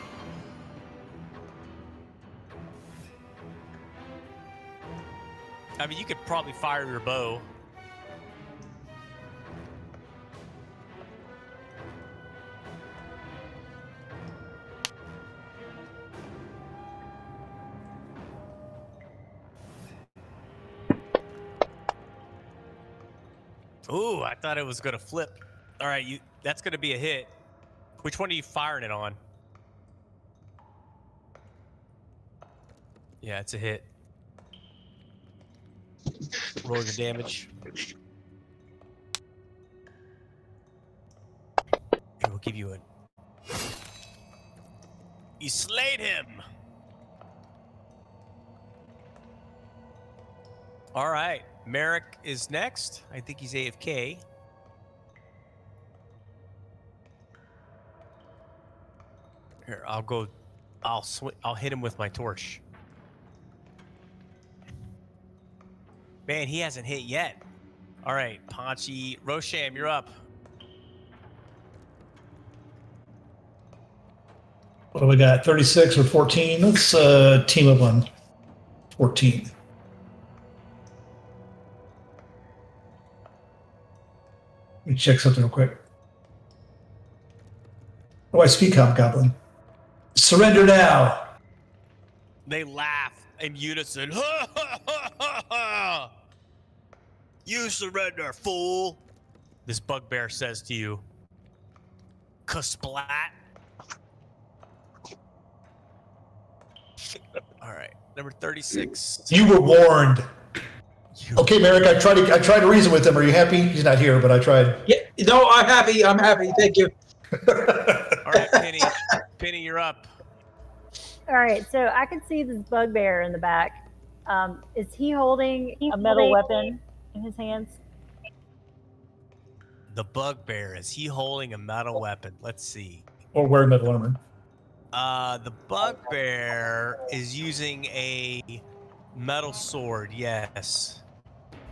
I mean, you could probably fire your bow. Ooh, I thought it was going to flip. All right, that's going to be a hit. Which one are you firing it on? Yeah, it's a hit. Roll your damage. Here, we'll give you a... You slayed him! All right. Merrick is next. I think he's AFK. Here, I'll go. I'll hit him with my torch. Man, he hasn't hit yet. All right, Ponchi. Rosham, you're up. What do we got? 36 or 14? Let's team up on 14. Let me check something real quick. Oh, I speak Hobgoblin. Surrender now. They laugh in unison. You surrender, fool. This bugbear says to you. Kasplat. All right, number 36. You were warned. Okay, Merrick, I tried to reason with him. Are you happy? He's not here, but I tried. Yeah, no, I'm happy. I'm happy. Thank you. All right, Penny. Penny, you're up. All right, so I can see this bugbear in the back. Is he holding a metal weapon in his hands? The bugbear, is he holding a metal weapon? Let's see. Or wearing metal armor. The bugbear is using a metal sword, yes.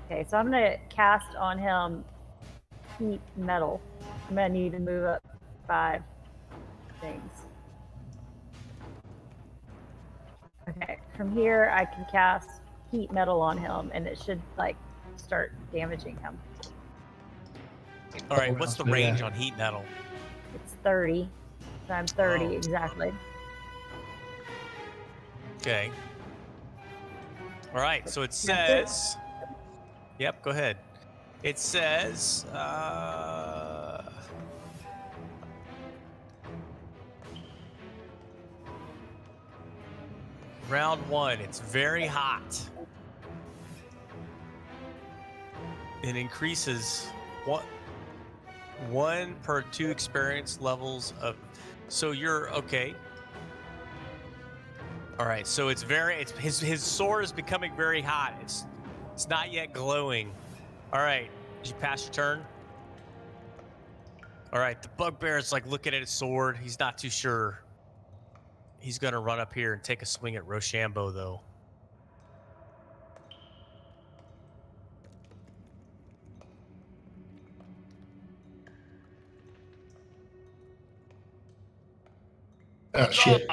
Okay, so I'm going to cast on him heat metal. I'm going to need to move up 5 things. Okay, from here I can cast heat metal on him and it should like start damaging him. All right, what's the range on heat metal? It's 30. So I'm 30 exactly. Okay. All right, so it says... Yep, go ahead. It says... Round 1, it's very hot. It increases one per 2 experience levels of... So you're okay. All right, so it's his sword is becoming very hot. It's not yet glowing. All right, did you pass your turn? All right, the bugbear is like looking at his sword. He's not too sure. He's gonna run up here and take a swing at Rochambeau, though. Oh, shit.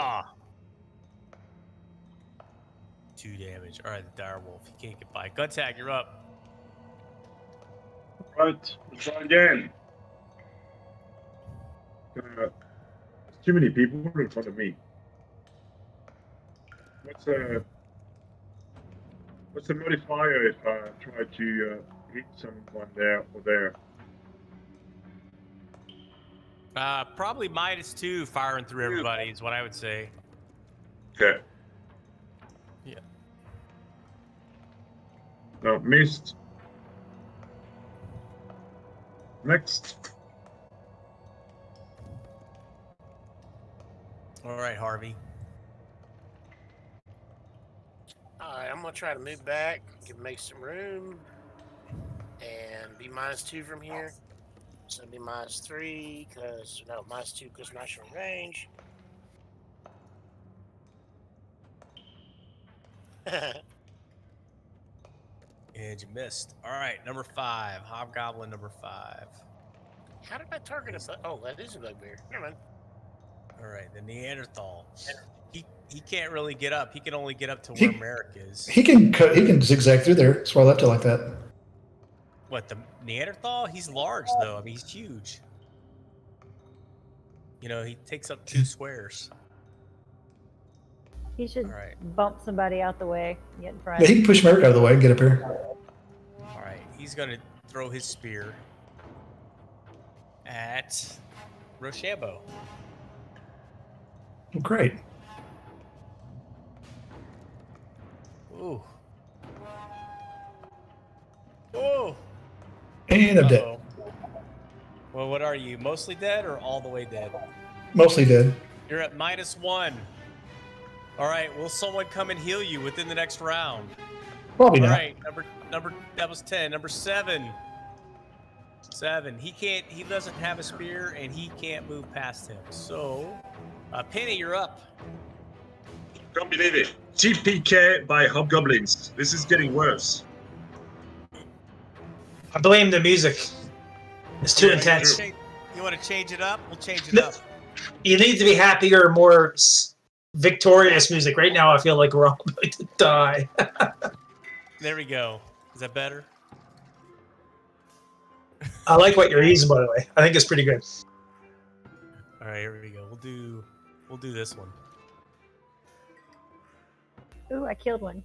2 damage. All right, the direwolf. He can't get by. Gun tag, you're up. Right, let's try again. Too many people in front of me. What's the modifier if I try to hit someone there or there? Probably -2 firing through everybody is what I would say. Okay. Yeah. No, missed. Next. All right, Harvey. All right, I'm gonna try to move back, make some room, and be -2 from here. So it'll be -3 because -2 because I'm not showing range. And you missed. All right, number 5, Hobgoblin number 5. How did I target a? Oh, that is a bugbear. Never mind. All right, the Neanderthal. He can't really get up. He can only get up to where Merrick is. He can zigzag through there. That's why I left it like that. What, the Neanderthal? He's large though. I mean, he's huge. You know, he takes up 2 squares. He should All right. bump somebody out the way, get in front. Yeah, he can push Merrick out of the way and get up here. All right, he's gonna throw his spear at Rochambeau. Great. Ooh. Ooh. And I'm dead. Well, what are you? Mostly dead or all the way dead? Mostly dead. You're at -1. All right, will someone come and heal you within the next round? Probably All not. right, that was 10. Number 7. 7. He doesn't have a spear, and he can't move past him. So, Penny, you're up. Can't believe it. TPK by hobgoblins. This is getting worse. I blame the music. It's too intense. You want to change it up? We'll change it up. You need to be happier, more victorious music. Right now, I feel like we're all going to die. There we go. Is that better? I like what you're using, by the way. I think it's pretty good. All right, here we go. We'll do this one. Ooh, I killed one.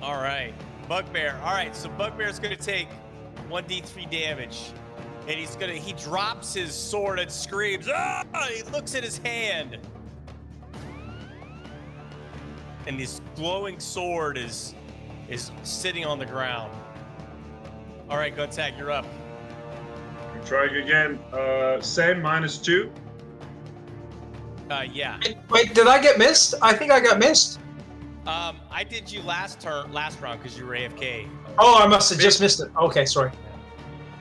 All right, Bugbear. All right, so Bugbear's gonna take 1d3 damage, and he drops his sword and screams. Ah! He looks at his hand, and this glowing sword is sitting on the ground. All right, Guntag, you're up. I'm trying again. Same -2. Yeah. Wait, did I get missed? I think I got missed. I did you last round because you were AFK. Oh, I must have just missed it. Okay, sorry.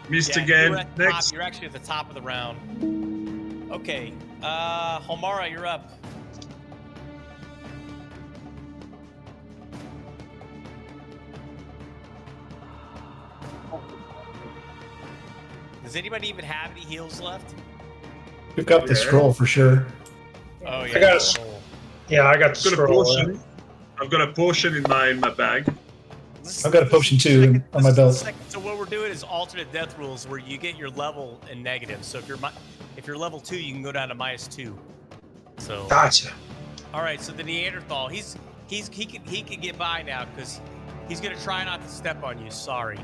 Missed Yeah, again. Next. You're actually at the top of the round. Okay. Homara, you're up. Does anybody even have any heals left? Pick up the scroll for sure. Oh yeah. I got a, yeah, I got the scroll. I've got a potion in my bag. I've got a potion too on my belt. So what we're doing is alternate death rules where you get your level and negative. So if you're level 2, you can go down to -2. So gotcha. All right, so the Neanderthal, he can get by now because he's gonna try not to step on you. Sorry.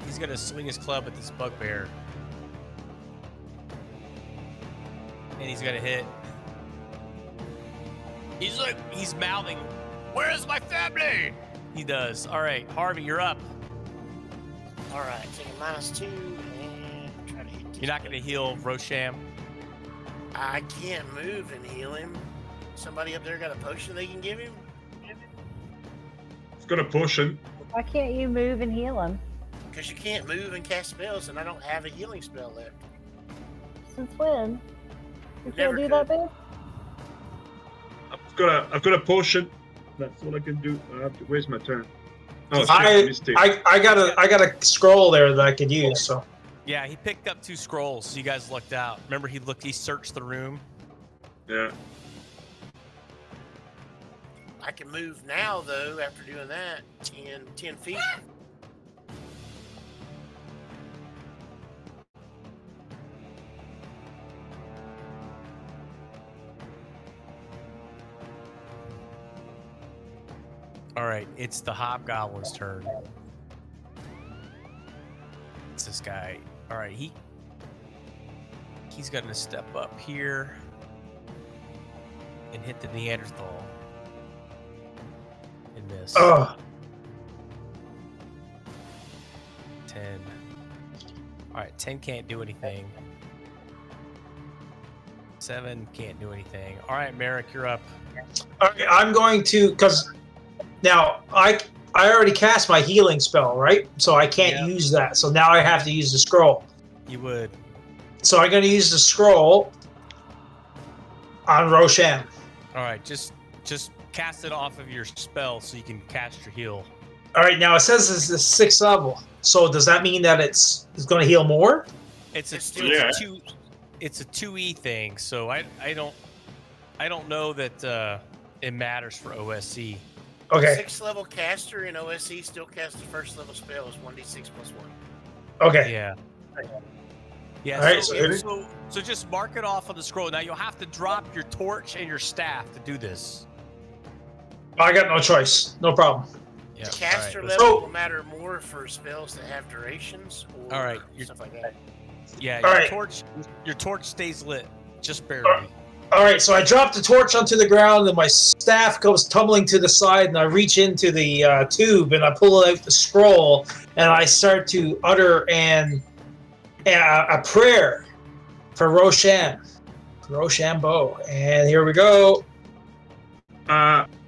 He's gonna swing his club at this bugbear. And he's gonna hit. He's mouthing, "Where's my family?" He does. All right, Harvey, you're up. All right, take a -2 and try to hit. You're not gonna heal Rosham. I can't move and heal him. Somebody up there got a potion they can give him? It's got a potion. Why can't you move and heal him? Because you can't move and cast spells, and I don't have a healing spell left. Since when? You Never can't do that, babe? I've got a potion. That's all I can do. Where's my turn? Oh, I got a scroll there that I could use. So Yeah, he picked up 2 scrolls. So you guys lucked out. Remember, he searched the room. Yeah. I can move now, though, after doing that, 10 feet. All right, it's the Hobgoblin's turn. It's this guy. All right, he's gonna step up here and hit the Neanderthal and miss. Oh. 10. All right, 10 can't do anything. 7 can't do anything. All right, Merrick, you're up. All right, I'm going to, because now I already cast my healing spell, right? So I can't use that. So now I have to use the scroll. You would. So I'm going to use the scroll on Roshan. All right, just cast it off of your spell so you can cast your heal. All right, now it says it's the 6th level. So does that mean that it's going to heal more? It's a 2E thing, so I don't know that it matters for OSC. Okay. 6th level caster in OSC still casts the 1st level spell is 1d6 + 1. Okay. Yeah. Yeah. All right, so just mark it off on the scroll. Now you'll have to drop your torch and your staff to do this. I got no choice. No problem. Yeah. The caster right, level will matter more for spells that have durations or all right, stuff like that. Yeah, your torch stays lit, just barely. All right, so I drop the torch onto the ground, and my staff goes tumbling to the side, and I reach into the tube, and I pull out the scroll, and I start to utter an a prayer for Rochambeau. And here we go.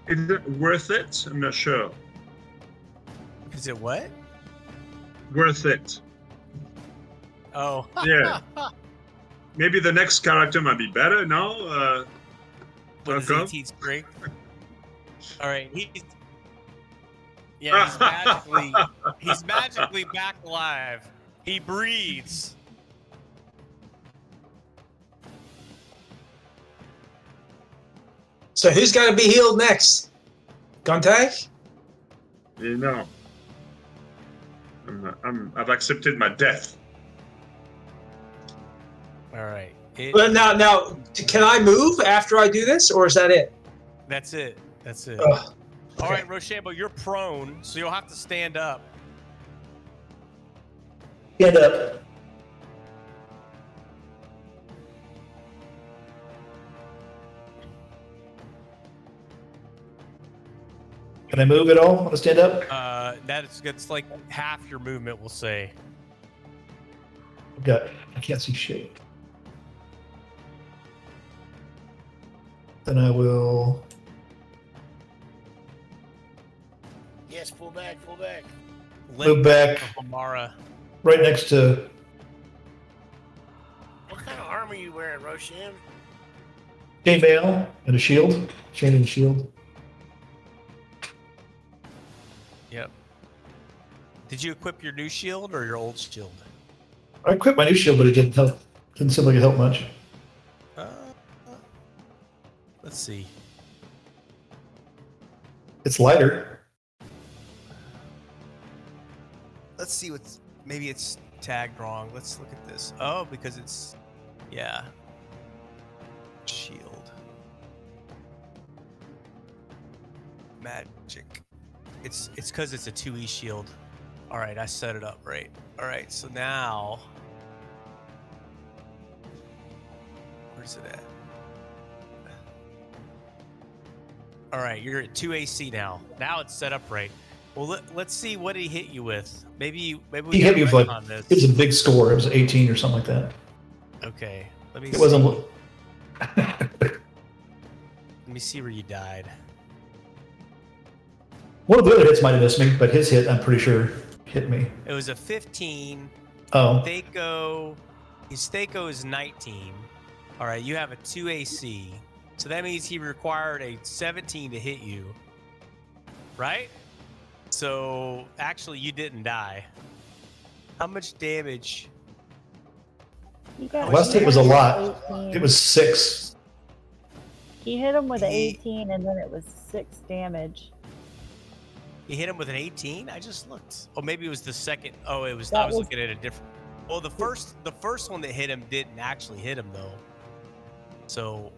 Is it worth it? I'm not sure. Is it what? Worth it. Oh. Yeah. Maybe the next character might be better. No. What is 18 strength? All right. He's magically back alive. He breathes. So who's got to be healed next? Gontag? You know. I've accepted my death. All right. But now, can I move after I do this, or is that it? That's it. Okay. All right, Rochambeau, you're prone, so you'll have to stand up. Stand up. Can I move at all? Want to stand up? That's like half your movement, we'll say. I can't see shit. Then I will. Yes, pull back, pull back. Move back. Amara. Right next to. What kind of armor are you wearing, Rosham? Chainmail and a shield. Chain and shield. Yep. Did you equip your new shield or your old shield? I equipped my new shield, but it didn't help. Didn't seem like it helped much. Let's see. It's lighter. Let's see what's. Maybe it's tagged wrong. Let's look at this. Oh, because it's. Yeah. Shield. Magic. It's because it's a 2E shield. All right, I set it up right. All right, so now. Where's it at? All right, you're at 2 AC now. Now it's set up right. Well, let's see what he hit you with. Maybe we He hit me with like on this. it was a big score. It was 18 or something like that. Okay, let me. It see. wasn't. Let me see where you died. One of the other hits might have missed me, but his hit, I'm pretty sure, hit me. It was a 15. Oh. His Thaco is 19. All right, you have a 2 AC. So that means he required a 17 to hit you. Right? So actually, you didn't die. How much damage? The last hit was a lot. 18. It was 6. He hit him with an 18, and then it was 6 damage. He hit him with an 18? I just looked. Oh, maybe it was the second. Oh, it was. That I was was- looking at a different. Well, the first one that hit him didn't actually hit him though. So,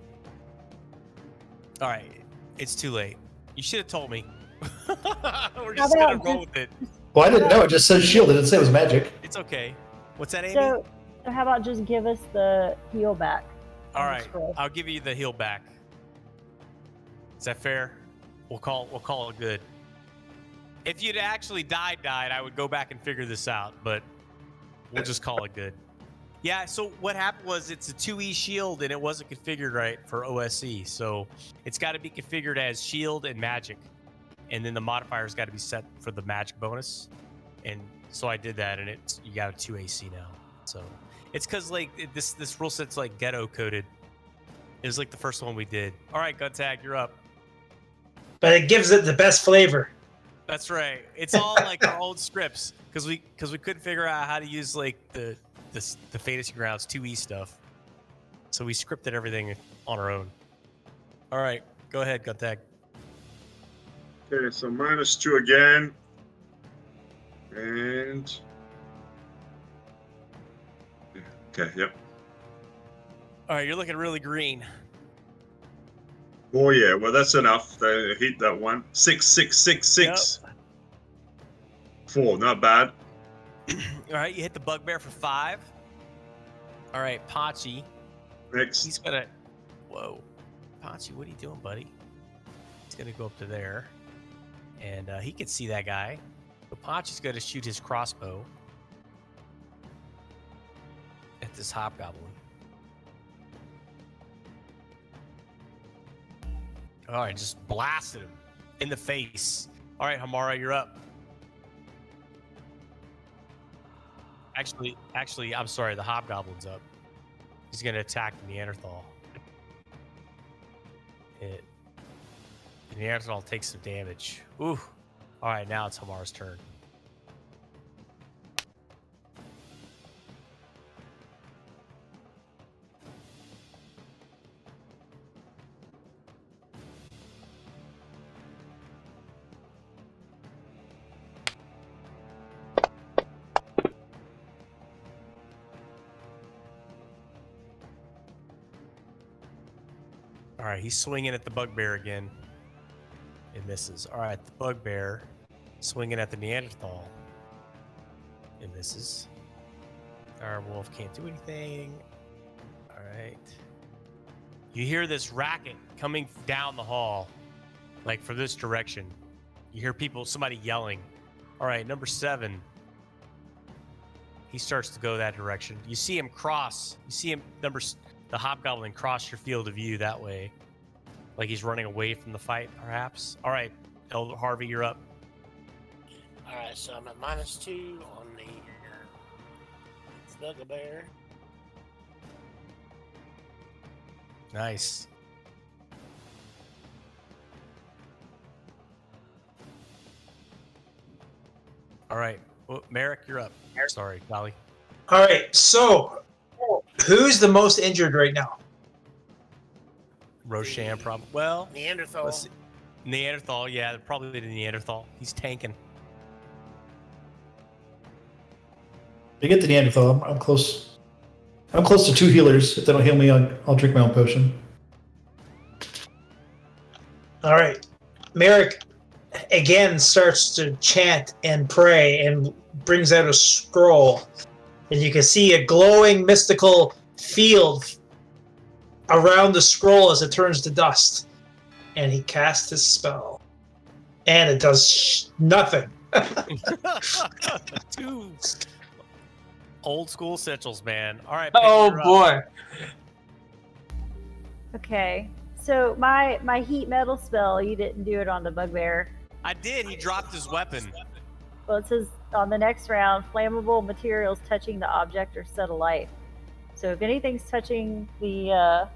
all right, it's too late. You should have told me. We're just gonna roll with it. Well, I didn't know. It just says shield. It didn't say it was magic. It's okay. What's that, Amy? So how about just give us the heal back? All right, I'll give you the heal back. Is that fair? We'll call it good. If you'd actually died, I would go back and figure this out, but we'll just call it good. Yeah, so what happened was it's a 2E shield and it wasn't configured right for OSE. So it's got to be configured as shield and magic. And then the modifier's got to be set for the magic bonus. And so I did that and you got a 2AC now. So it's because like this rule set's like ghetto coded. It was like the first one we did. All right, Guntag, you're up. But it gives it the best flavor. That's right. It's all like our old scripts because we couldn't figure out how to use like the Fantasy Grounds 2E stuff. So we scripted everything on our own. All right, go ahead, Guntag. Okay, so -2 again. And okay, yep. All right, you're looking really green. Oh yeah, well that's enough. I hit that one. 6, 6, 6, 6. Yep. 4, not bad. All right, you hit the bugbear for 5. All right, Pachi. Next. He's gonna. Whoa, Pachi, what are you doing, buddy? He's gonna go up to there, and he can see that guy. So Pachi's gonna shoot his crossbow. hit this hobgoblin. All right, just blasted him in the face. All right, Hamara, you're up. Actually, I'm sorry. The hobgoblin's up. He's gonna attack the Neanderthal. Hit. The Neanderthal takes some damage. Ooh. All right, now it's Hamara's turn. All right, he's swinging at the bugbear again. It misses. All right, the bugbear swinging at the Neanderthal. It misses. Our wolf can't do anything. All right. You hear this racket coming down the hall, like from this direction. You hear somebody yelling. All right, number 7. He starts to go that direction. You see him cross. You see him, the hobgoblin cross your field of view that way. Like he's running away from the fight, perhaps. All right, Elder Harvey, you're up. All right, so I'm at -2 on the bugbear. Nice. All right, well, Merrick, you're up. Sorry, Dolly. All right, so who's the most injured right now? Roshan, probably. Well, Neanderthal. let's see. Neanderthal, yeah, probably the Neanderthal. He's tanking. To get the Neanderthal, I'm close. I'm close to 2 healers. If they don't heal me, I'll drink my own potion. All right. Merrick again starts to chant and pray and brings out a scroll. And you can see a glowing mystical field around the scroll as it turns to dust. And he casts his spell. And it does nothing. 2 old school sigils, man. All right. Oh, boy. Okay. So my heat metal spell, you didn't do it on the bugbear. I did. He dropped his weapon. Well, it says on the next round, flammable materials touching the object are set alight. So if anything's touching the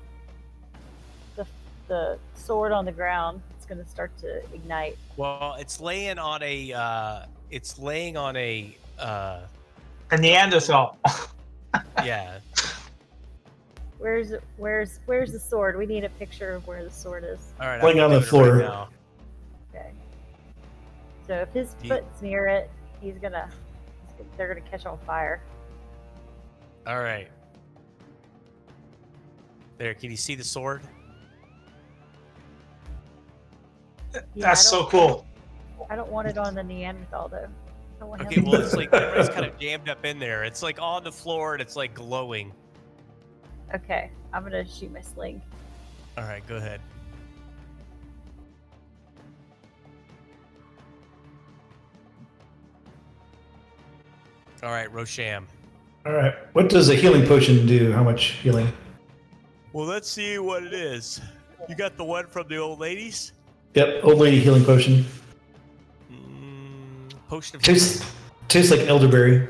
sword on the ground, it's going to start to ignite. Well, it's laying on a. A Neanderthal. Yeah. Where's the sword? We need a picture of where the sword is. All right. Laying on the floor. Right now. Okay. So if his foot's near it, they're gonna catch on fire. All right. There, can you see the sword? Yeah, That's so cool. I don't want it on the Neanderthal though. I want Okay, him well, it's like everybody's kind of jammed up in there. It's like on the floor and it's like glowing. Okay, I'm gonna shoot my sling. All right, go ahead. All right, Rosham. All right. What does a healing potion do? How much healing? Well, let's see what it is. You got the one from the old ladies? Yep, old lady healing potion. Potion of Tastes like elderberry.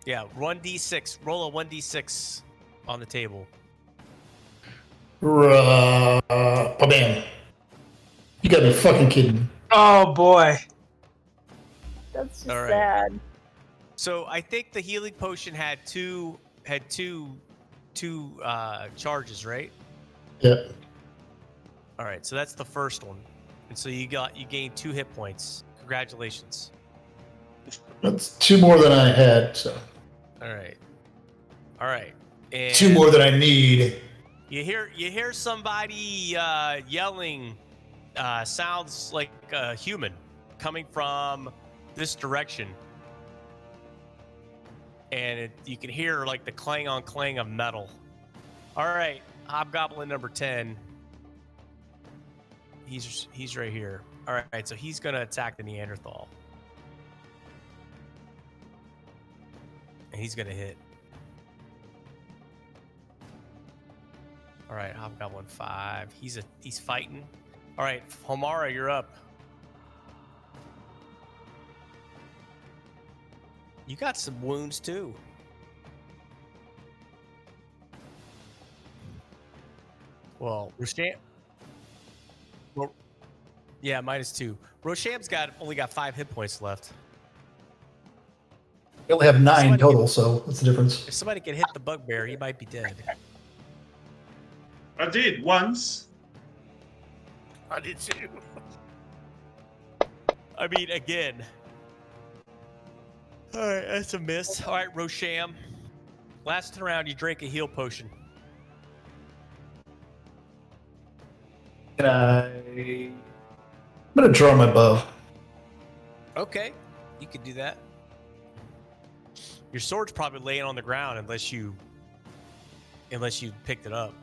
Yeah, 1d6. Roll a 1d6 on the table. Bam. You gotta be fucking kidding. Oh, boy. That's just All right. sad. So I think the healing potion had two charges, right? Yep. All right, so that's the first one, and so you gained 2 hit points. Congratulations. That's 2 more than I had, so. All right. And 2 more than I need. You hear somebody yelling. Sounds like a human coming from this direction. And you can hear like the clang on clang of metal. All right, Hobgoblin number 10. He's right here. All right, so he's gonna attack the Neanderthal, and he's gonna hit. All right, Hobgoblin 5. He's fighting. All right, Homara, you're up. You got some wounds too. Well, Rosham. Well, yeah, -2. Rosham's only got 5 hit points left. We only have 9 total, so what's the difference? If somebody can hit the bugbear, he might be dead. I did once. I did too. I mean, again. All right, that's a miss. All right, Rosham. Last round, you drank a heal potion. I'm gonna draw my bow. Okay, you could do that. Your sword's probably laying on the ground unless you picked it up.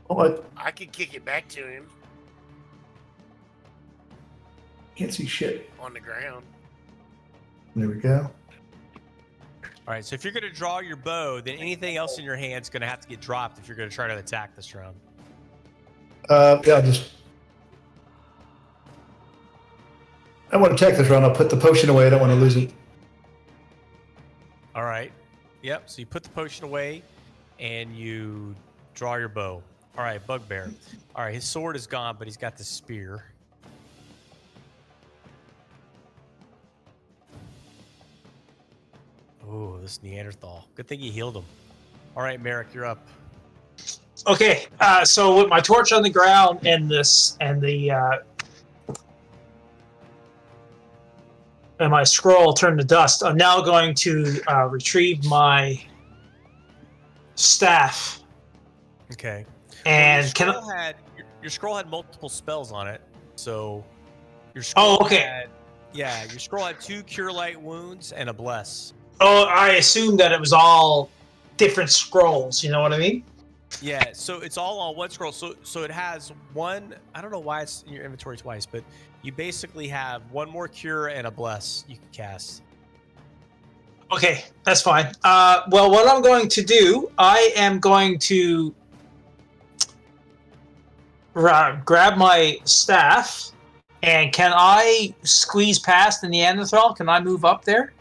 What? I could kick it back to him Can't see shit. on the ground. There we go. All right, so if you're going to draw your bow, then anything else in your hand's going to have to get dropped if you're going to try to attack this round. Yeah, I want to attack this round. I'll put the potion away. I don't want to lose it. All right. Yep, so you put the potion away and you draw your bow. All right, bugbear. All right, his sword is gone, but he's got the spear. Oh, this Neanderthal. Good thing you healed him. All right, Merrick, you're up. Okay, so with my torch on the ground and my scroll turned to dust, I'm now going to retrieve my staff. Okay. And well, your scroll had multiple spells on it, so your scroll your scroll had 2 Cure Light Wounds and a Bless. Oh, I assumed that it was all different scrolls. You know what I mean? Yeah, so it's all on one scroll. So it has one. I don't know why it's in your inventory twice, but you basically have 1 more Cure and a Bless you can cast. Okay, that's fine. Well, what I'm going to do, I am going to grab my staff, and can I squeeze past the Neanderthal? Can I move up there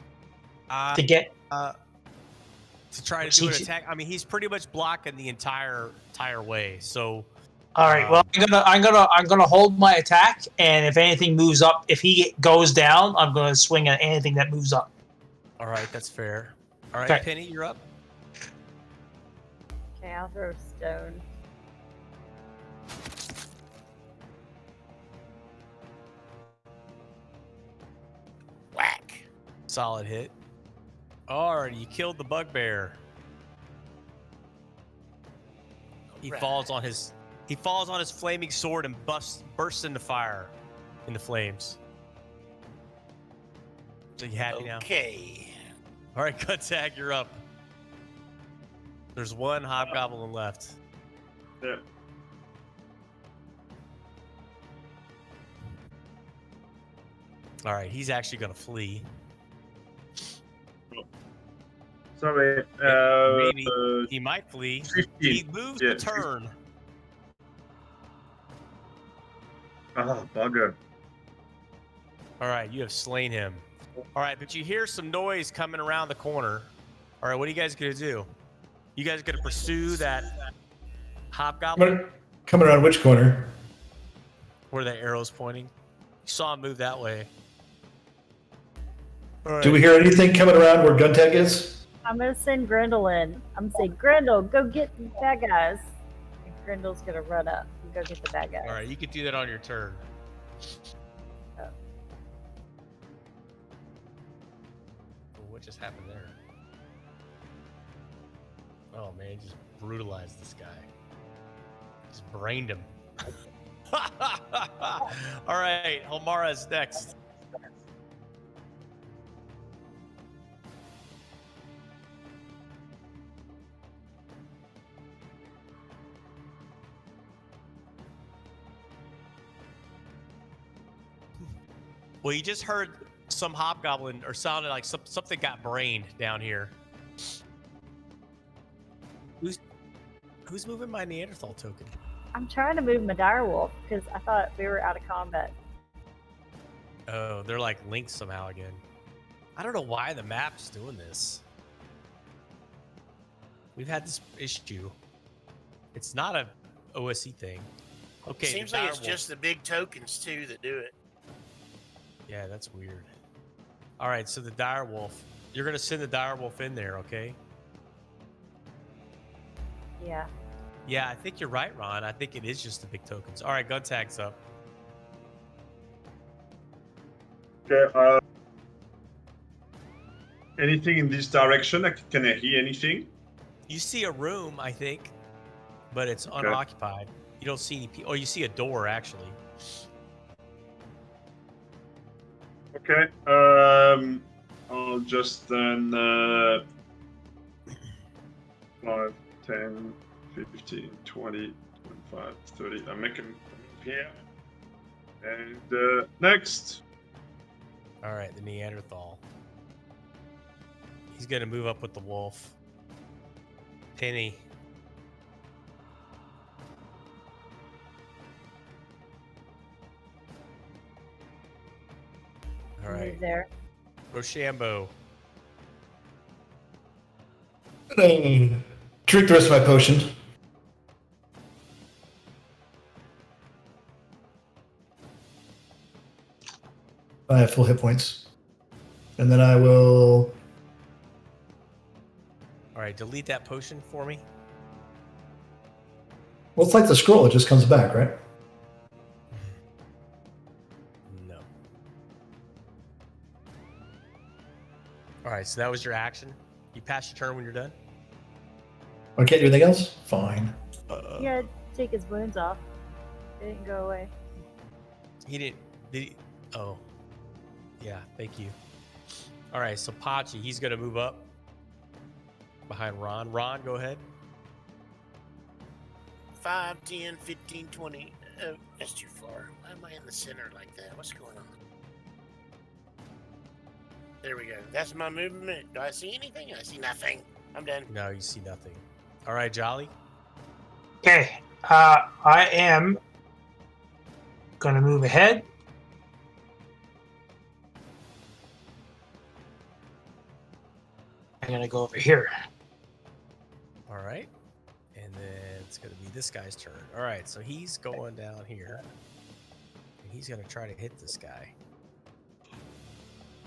to get to try to do an attack? I mean, he's pretty much blocking the entire way. So, all right. Well, I'm gonna hold my attack, and if anything moves up, if he goes down, I'm gonna swing at anything that moves up. All right, that's fair. All right, okay. Penny, you're up. Okay, I'll throw stone. Whack. Solid hit. Alright, you killed the bugbear. He falls on his flaming sword and bursts into fire, into flames. So you happy now? Okay. All right, Guttag, you're up. There's 1 hobgoblin left. Yeah. All right, he's actually gonna flee. Sorry. Maybe he might flee. 15. He moves the turn. Oh, bugger. All right, you have slain him. All right, but you hear some noise coming around the corner. All right, what are you guys gonna do? You guys gonna pursue that hobgoblin? Coming around which corner? Where the arrow's pointing? You saw him move that way. Right. Do we hear anything coming around where Guntag is? I'm gonna send Grendel in. I'm gonna say, Grendel, go get the bad guys. And Grendel's gonna run up and go get the bad guys. All right, you can do that on your turn. Oh. What just happened there? Oh man, just brutalized this guy. Just brained him. All right, Homara's next. Well, you just heard some hobgoblin, or sounded like something got brained down here. Who's moving my Neanderthal token? I'm trying to move my direwolf because I thought we were out of combat. Oh, they're like linked somehow again. I don't know why the map's doing this. We've had this issue. It's not a OSE thing. Okay. Seems like it's just the big tokens too that do it. Yeah, that's weird. All right, so the direwolf. You're gonna send the direwolf in there, okay? Yeah. Yeah, I think you're right, Ron. I think it is just the big tokens. All right, gun tag's up. Okay. Anything in this direction? Can I hear anything? You see a room, I think, but it's unoccupied. You don't see any people. Oh, you see a door, actually. Okay. I'll just then 5, 10, 15, 20, 25, 30. I'm making here. And next. All right, the Neanderthal. He's gonna move up with the wolf. Penny. All right. There. Rochambeau. Drink the rest of my potion. I have full hit points. And then I will... All right, delete that potion for me. Well, it's like the scroll. It just comes back, right? No. All right, so that was your action. You pass your turn when you're done. I can't do anything else? Fine. He had to take his wounds off. They didn't go away. He didn't. Did he? Oh. Yeah, thank you. All right, so Pachi, he's going to move up behind Ron. Ron, go ahead. 5, 10, 15, 20. Oh, that's too far. Why am I in the center like that? What's going on? There we go. That's my movement. Do I see anything? I see nothing. I'm done. No, you see nothing. All right, Jolly. Okay. I am going to move ahead. I'm going to go over here. All right. And then it's going to be this guy's turn. All right, so he's going down here. And he's going to try to hit this guy.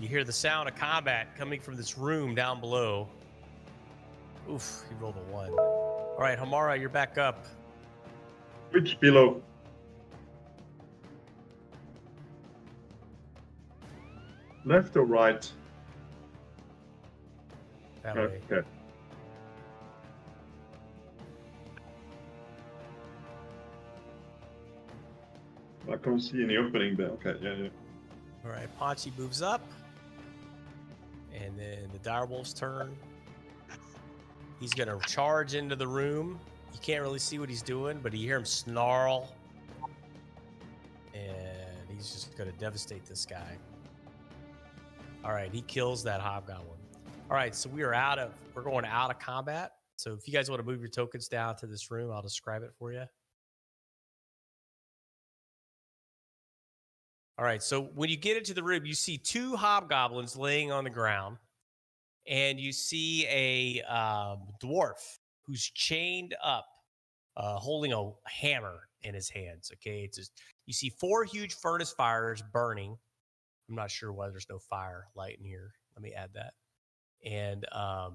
You hear the sound of combat coming from this room down below. Oof, he rolled a 1. All right, Hamara, you're back up. Which below? Left or right? That way. Okay. I can't see any opening there. Okay, yeah. All right, Pachi moves up. And then the direwolf's turn. He's going to charge into the room. You can't really see what he's doing, but you hear him snarl. And he's just going to devastate this guy. All right, he kills that hobgoblin. All right, so we're going out of combat. So if you guys want to move your tokens down to this room, I'll describe it for you. All right, so when you get into the room, you see 2 hobgoblins laying on the ground, and you see a dwarf who's chained up, holding a hammer in his hands. Okay, it's just, you see 4 huge furnace fires burning. I'm not sure why there's no fire light in here. Let me add that. And yeah.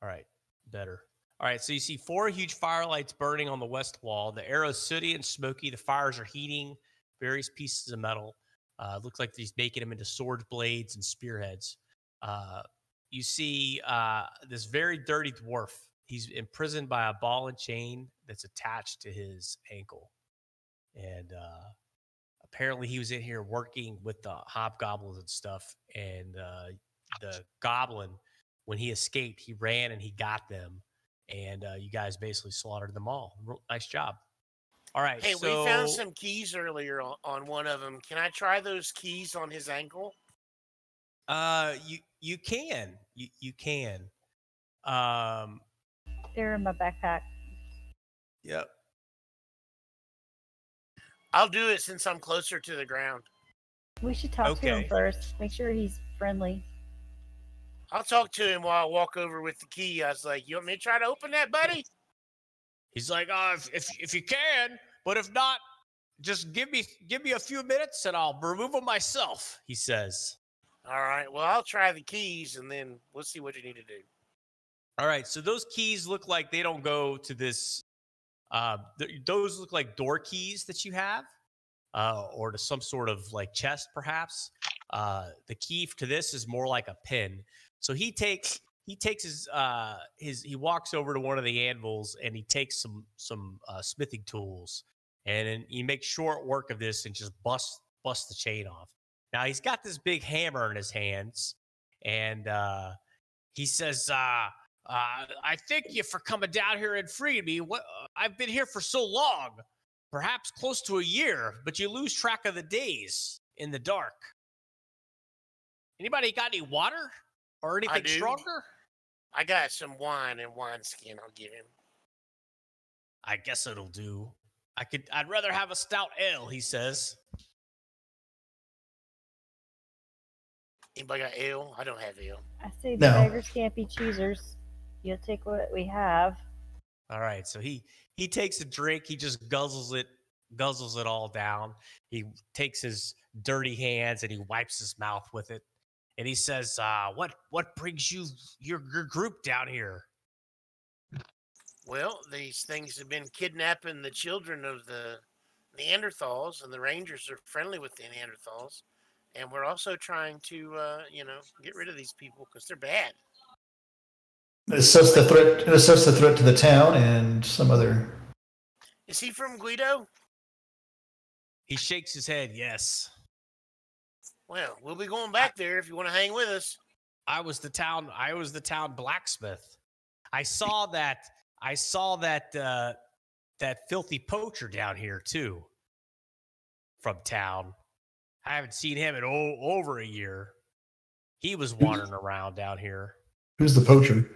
All right, better. All right, so you see 4 huge firelights burning on the west wall. The arrow's sooty and smoky. The fires are heating various pieces of metal. Looks like he's making them into swords, blades, and spearheads. You see this very dirty dwarf. He's imprisoned by a ball and chain that's attached to his ankle. And apparently he was in here working with the hobgoblins and stuff. And the goblin, when he escaped, he ran and he got them. And you guys basically slaughtered them all. Nice job. All right. Hey, so, we found some keys earlier on one of them. Can I try those keys on his ankle? You can. You can. They're in my backpack. Yep. I'll do it since I'm closer to the ground. We should talk to him Okay. first. Make sure he's friendly. I'll talk to him while I walk over with the key. I was like, "You want me to try to open that, buddy?" He's like, if you can, but if not, just give me a few minutes and I'll remove them myself. He says. All right. Well, I'll try the keys and then we'll see what you need to do. All right. So those keys look like they don't go to this. Those look like door keys that you have, or to some sort of like chest, perhaps. The key to this is more like a pin. So he takes he walks over to one of the anvils and he takes some smithing tools and then he makes short work of this and just busts the chain off. Now he's got this big hammer in his hands and he says, I thank you for coming down here and freeing me. I've been here for so long, perhaps close to a year, but you lose track of the days in the dark. Anybody got any water or anything stronger? I got some wine and wineskin. I'll give him. I guess it'll do. I'd rather have a stout ale, he says. Anybody got ale? I don't have ale. I say the beggars can't be choosers. You'll take what we have. All right, so he takes a drink. He just guzzles it all down. He takes his dirty hands and he wipes his mouth with it. And he says, what brings your group down here? Well, these things have been kidnapping the children of the Neanderthals, and the Rangers are friendly with the Neanderthals. And we're also trying to, get rid of these people because they're bad. Assess the threat to the town and some other. Is he from Guido? He shakes his head, yes. Well, we'll be going back there if you want to hang with us. I was the town blacksmith. I saw that filthy poacher down here too. From town. I haven't seen him in over a year. He was wandering around down here. Who's the poacher?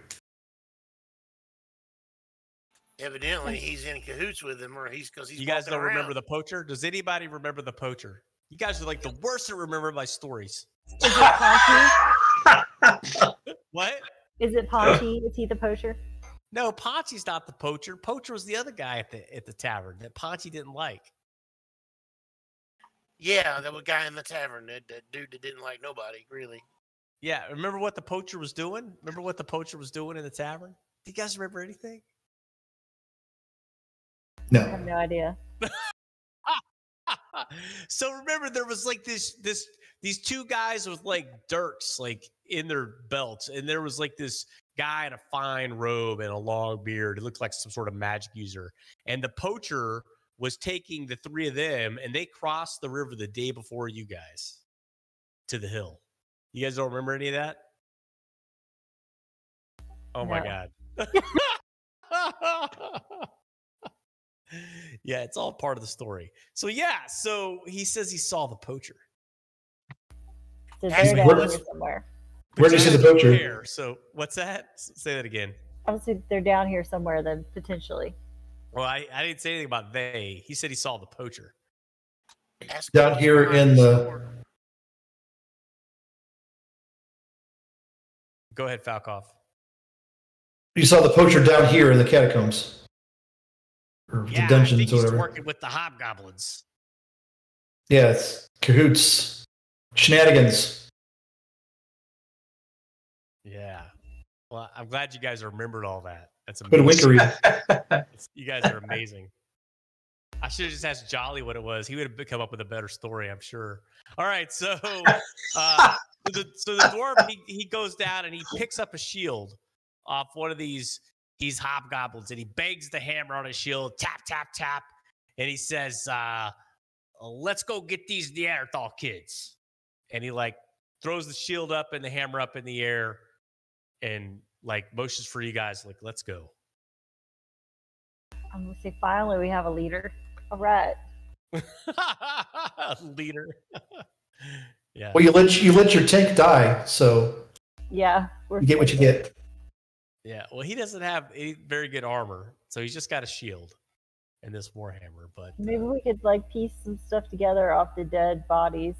Evidently, he's in cahoots with him, or he's because he's. You guys don't around. remember the poacher? Does anybody remember the poacher? You guys are like the worst at remembering my stories. Is it Ponchi? What? Is it Ponchi? Is he the poacher? No, Ponchi's not the poacher. Poacher was the other guy at the tavern that Ponchi didn't like. Yeah, that was guy in the tavern. That dude that didn't like nobody, really. Yeah, remember what the poacher was doing? Remember what the poacher was doing in the tavern? Do you guys remember anything? No. I have no idea. So remember, there was like these two guys with like dirks like in their belts, and there was like this guy in a fine robe and a long beard. It looked like some sort of magic user, and the poacher was taking the three of them, and they crossed the river the day before you guys to the hill. You guys don't remember any of that? Oh my God. Yeah, it's all part of the story. So he says he saw the poacher. So they're down here somewhere. Where did you see the poacher? So what's that? Say that again. Obviously, they're down here somewhere then, potentially. Well, I didn't say anything about they. He said he saw the poacher. Down here in the... Go ahead, Falcoff. You saw the poacher down here in the catacombs. Or the dungeons, I think he's or whatever. Working with the hobgoblins. Yeah, it's cahoots. Shenanigans. Yeah. Well, I'm glad you guys remembered all that. That's amazing. You guys are amazing. I should have just asked Jolly what it was. He would have come up with a better story, I'm sure. All right, so the dwarf, he goes down and he picks up a shield off one of these hobgoblins, and he bangs the hammer on his shield, tap, tap, tap, and he says, let's go get these Neanderthal kids. And he like throws the shield up and the hammer up in the air and like motions for you guys, like, let's go. I'm going to say, finally, we have a leader. All right. Leader. Yeah. Well, you let your tank die, so Yeah. you get what you get. Yeah. Well, he doesn't have any very good armor, so he's just got a shield and this Warhammer. But maybe we could like piece some stuff together off the dead bodies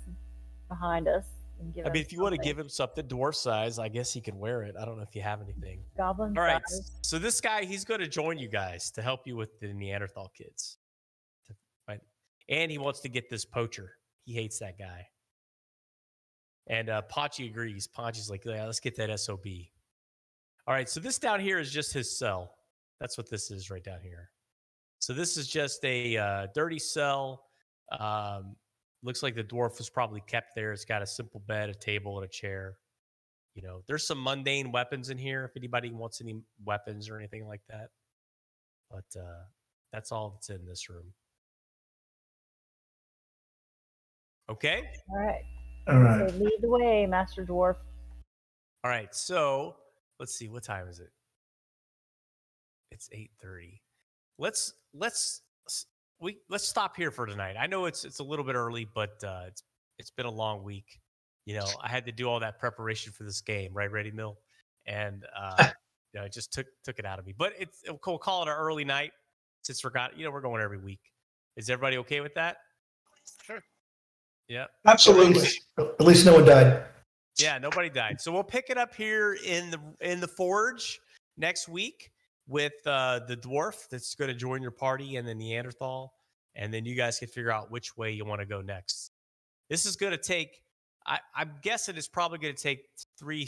behind us. And give I mean, him if you want to something. give him something dwar size, I guess he can wear it. I don't know if you have anything. Goblin All right. size. So this guy, he's going to join you guys to help you with the Neanderthal kids. Right? And he wants to get this poacher. He hates that guy. And Pachi agrees. Pachi's like, yeah, let's get that SOB. All right. So this down here is just his cell. That's what this is right down here. So this is just a dirty cell. Looks like the dwarf was probably kept there. It's got a simple bed, a table, and a chair. You know, there's some mundane weapons in here if anybody wants any weapons or anything like that. But that's all that's in this room. Okay? All right. All right. So lead the way, Master Dwarf. All right. So let's see. What time is it? It's 8:30. Let's stop here for tonight. I know it's a little bit early, but it's been a long week. You know, I had to do all that preparation for this game, right, Ready Mill? And you know, it just took it out of me. But we'll call it an early night since we're going every week. Is everybody okay with that? Sure. Yeah. Absolutely. At least no one died. Yeah, nobody died. So we'll pick it up here in the forge next week with the dwarf that's going to join your party and the Neanderthal, and then you guys can figure out which way you want to go next. This is going to take, I'm guessing it's probably going to take three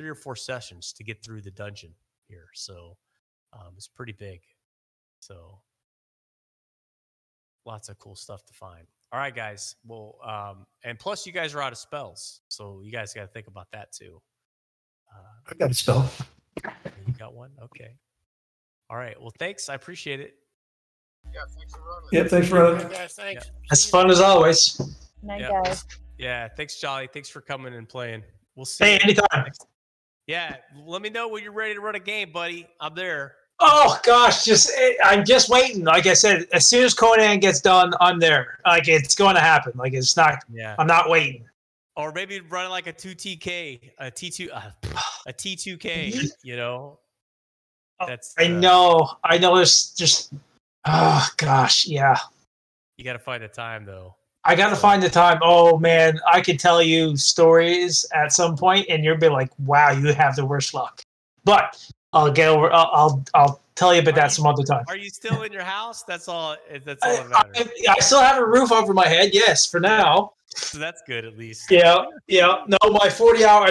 or four sessions to get through the dungeon here. So it's pretty big. So lots of cool stuff to find. All right, guys. Well, and plus you guys are out of spells, so you guys got to think about that too. I got a spell. You got one? Okay. All right. Well, thanks. I appreciate it. Yeah, thanks for running. Yeah, thanks for running. Guys, thanks. That's fun as always. Night, Yeah. guys. Yeah. Thanks, Jolly. Thanks for coming and playing. We'll see. Hey, you anytime. next- Yeah. Let me know when you're ready to run a game, buddy. I'm there. Oh gosh, I'm just waiting. Like I said, as soon as Conan gets done, I'm there. Like it's going to happen. Like it's not. Yeah. I'm not waiting. Or maybe run like a 2TK, a T2K, you know? That's I know. There's just. Oh gosh, yeah. You got to find a time though. I got to find the time. Oh man, I could tell you stories at some point, and you'll be like, "Wow, you have the worst luck." But I'll get over. I'll tell you about that some other time. Are you still in your house? That's all. That's all that matters. I still have a roof over my head. Yes, for now. So that's good at least. Yeah. No, my 40-hour.